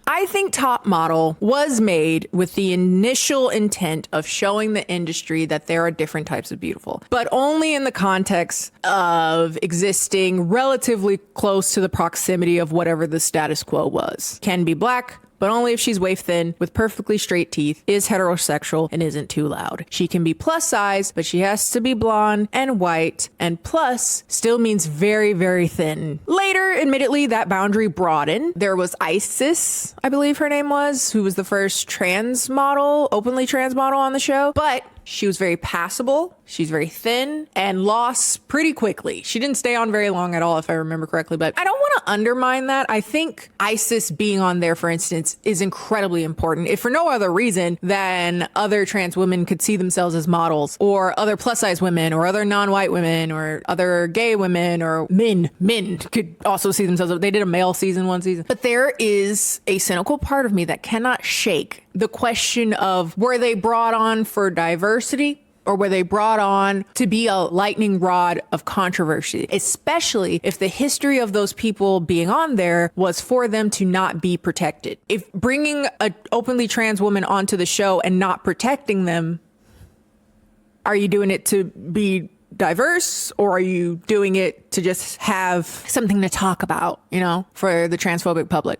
I think Top Model was made with the initial intent of showing the industry that there are different types of beautiful, but only in the context of existing relatively close to the proximity of whatever the status quo was. Can be black, but only if she's waif thin with perfectly straight teeth, is heterosexual, and isn't too loud. She can be plus size, but she has to be blonde and white, and plus still means very, very thin. Later, admittedly, that boundary broadened. There was Isis, I believe her name was, who was the first trans model, openly trans model on the show, but she was very passable, she's very thin, and lost pretty quickly. She didn't stay on very long at all, if I remember correctly, but I don't want to undermine that. I think Isis being on there, for instance, is incredibly important, if for no other reason than other trans women could see themselves as models, or other plus size women, or other non-white women, or other gay women, or men could also see themselves. They did a male season, one season. But there is a cynical part of me that cannot shake the question of, were they brought on for diversity, or were they brought on to be a lightning rod of controversy, especially if the history of those people being on there was for them to not be protected? If bringing an openly trans woman onto the show and not protecting them, are you doing it to be diverse, or are you doing it to just have something to talk about, you know, for the transphobic public?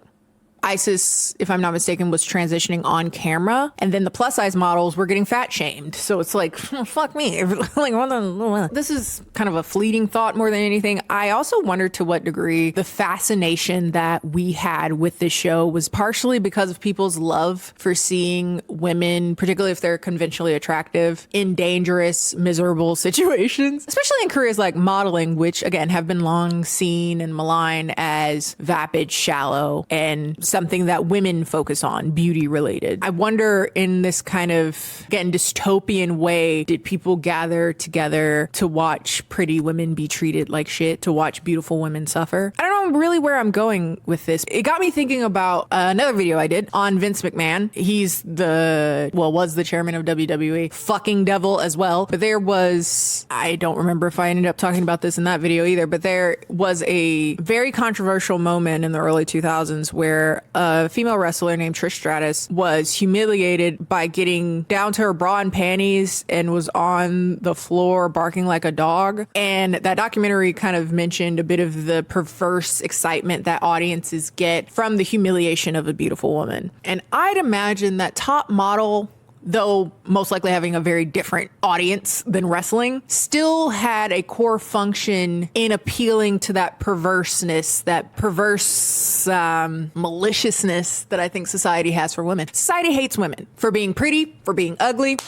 Isis, if I'm not mistaken, was transitioning on camera, and then the plus size models were getting fat shamed. So it's like, fuck me. Like, this is kind of a fleeting thought more than anything. I also wonder to what degree the fascination that we had with this show was partially because of people's love for seeing women, particularly if they're conventionally attractive, in dangerous, miserable situations, especially in careers like modeling, which again have been long seen and maligned as vapid, shallow, and something that women focus on, beauty related. I wonder, in this kind of, again, dystopian way, did people gather together to watch pretty women be treated like shit, to watch beautiful women suffer? I don't know really where I'm going with this. It got me thinking about another video I did on Vince McMahon. He's was the chairman of WWE, fucking devil as well. But there was, I don't remember if I ended up talking about this in that video either, but there was a very controversial moment in the early 2000s where a female wrestler named Trish Stratus was humiliated by getting down to her bra and panties and was on the floor barking like a dog. And that documentary kind of mentioned a bit of the perverse excitement that audiences get from the humiliation of a beautiful woman. And I'd imagine that top model, though most likely having a very different audience than wrestling, still had a core function in appealing to that perverseness, that perverse maliciousness that I think society has for women. Society hates women for being pretty, for being ugly.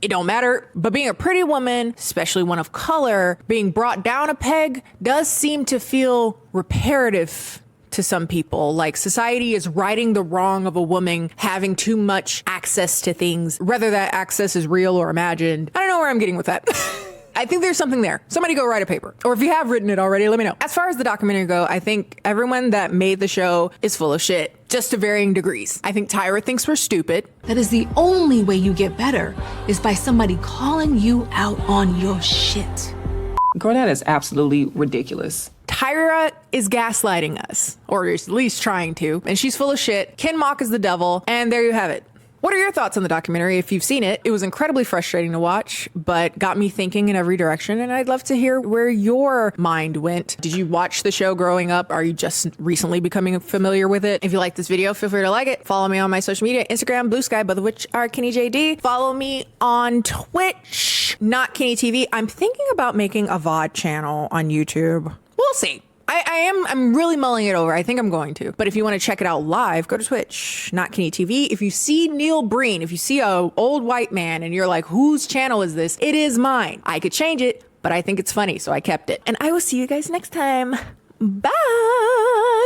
It don't matter. But being a pretty woman, especially one of color, being brought down a peg does seem to feel reparative to some people. Like society is righting the wrong of a woman having too much access to things, whether that access is real or imagined. I don't know where I'm getting with that. I think there's something there. Somebody go write a paper. Or if you have written it already, let me know. As far as the documentary go, I think everyone that made the show is full of shit, just to varying degrees. I think Tyra thinks we're stupid. That is the only way you get better, is by somebody calling you out on your shit. Girl, that is absolutely ridiculous. Tyra is gaslighting us, or is at least trying to, and she's full of shit. Ken Mock is the devil, and there you have it. What are your thoughts on the documentary? If you've seen it, it was incredibly frustrating to watch, but got me thinking in every direction, and I'd love to hear where your mind went. Did you watch the show growing up? Are you just recently becoming familiar with it? If you like this video, feel free to like it. Follow me on my social media, Instagram, Bluesky, both of which are KennieJD. Follow me on Twitch, NotKennieTV. I'm thinking about making a VOD channel on YouTube. We'll see. I'm really mulling it over. I think I'm going to. But if you want to check it out live, go to Twitch, NotKennieTV. If you see Neil Breen, if you see a old white man and you're like, whose channel is this? It is mine. I could change it, but I think it's funny, so I kept it. And I will see you guys next time. Bye.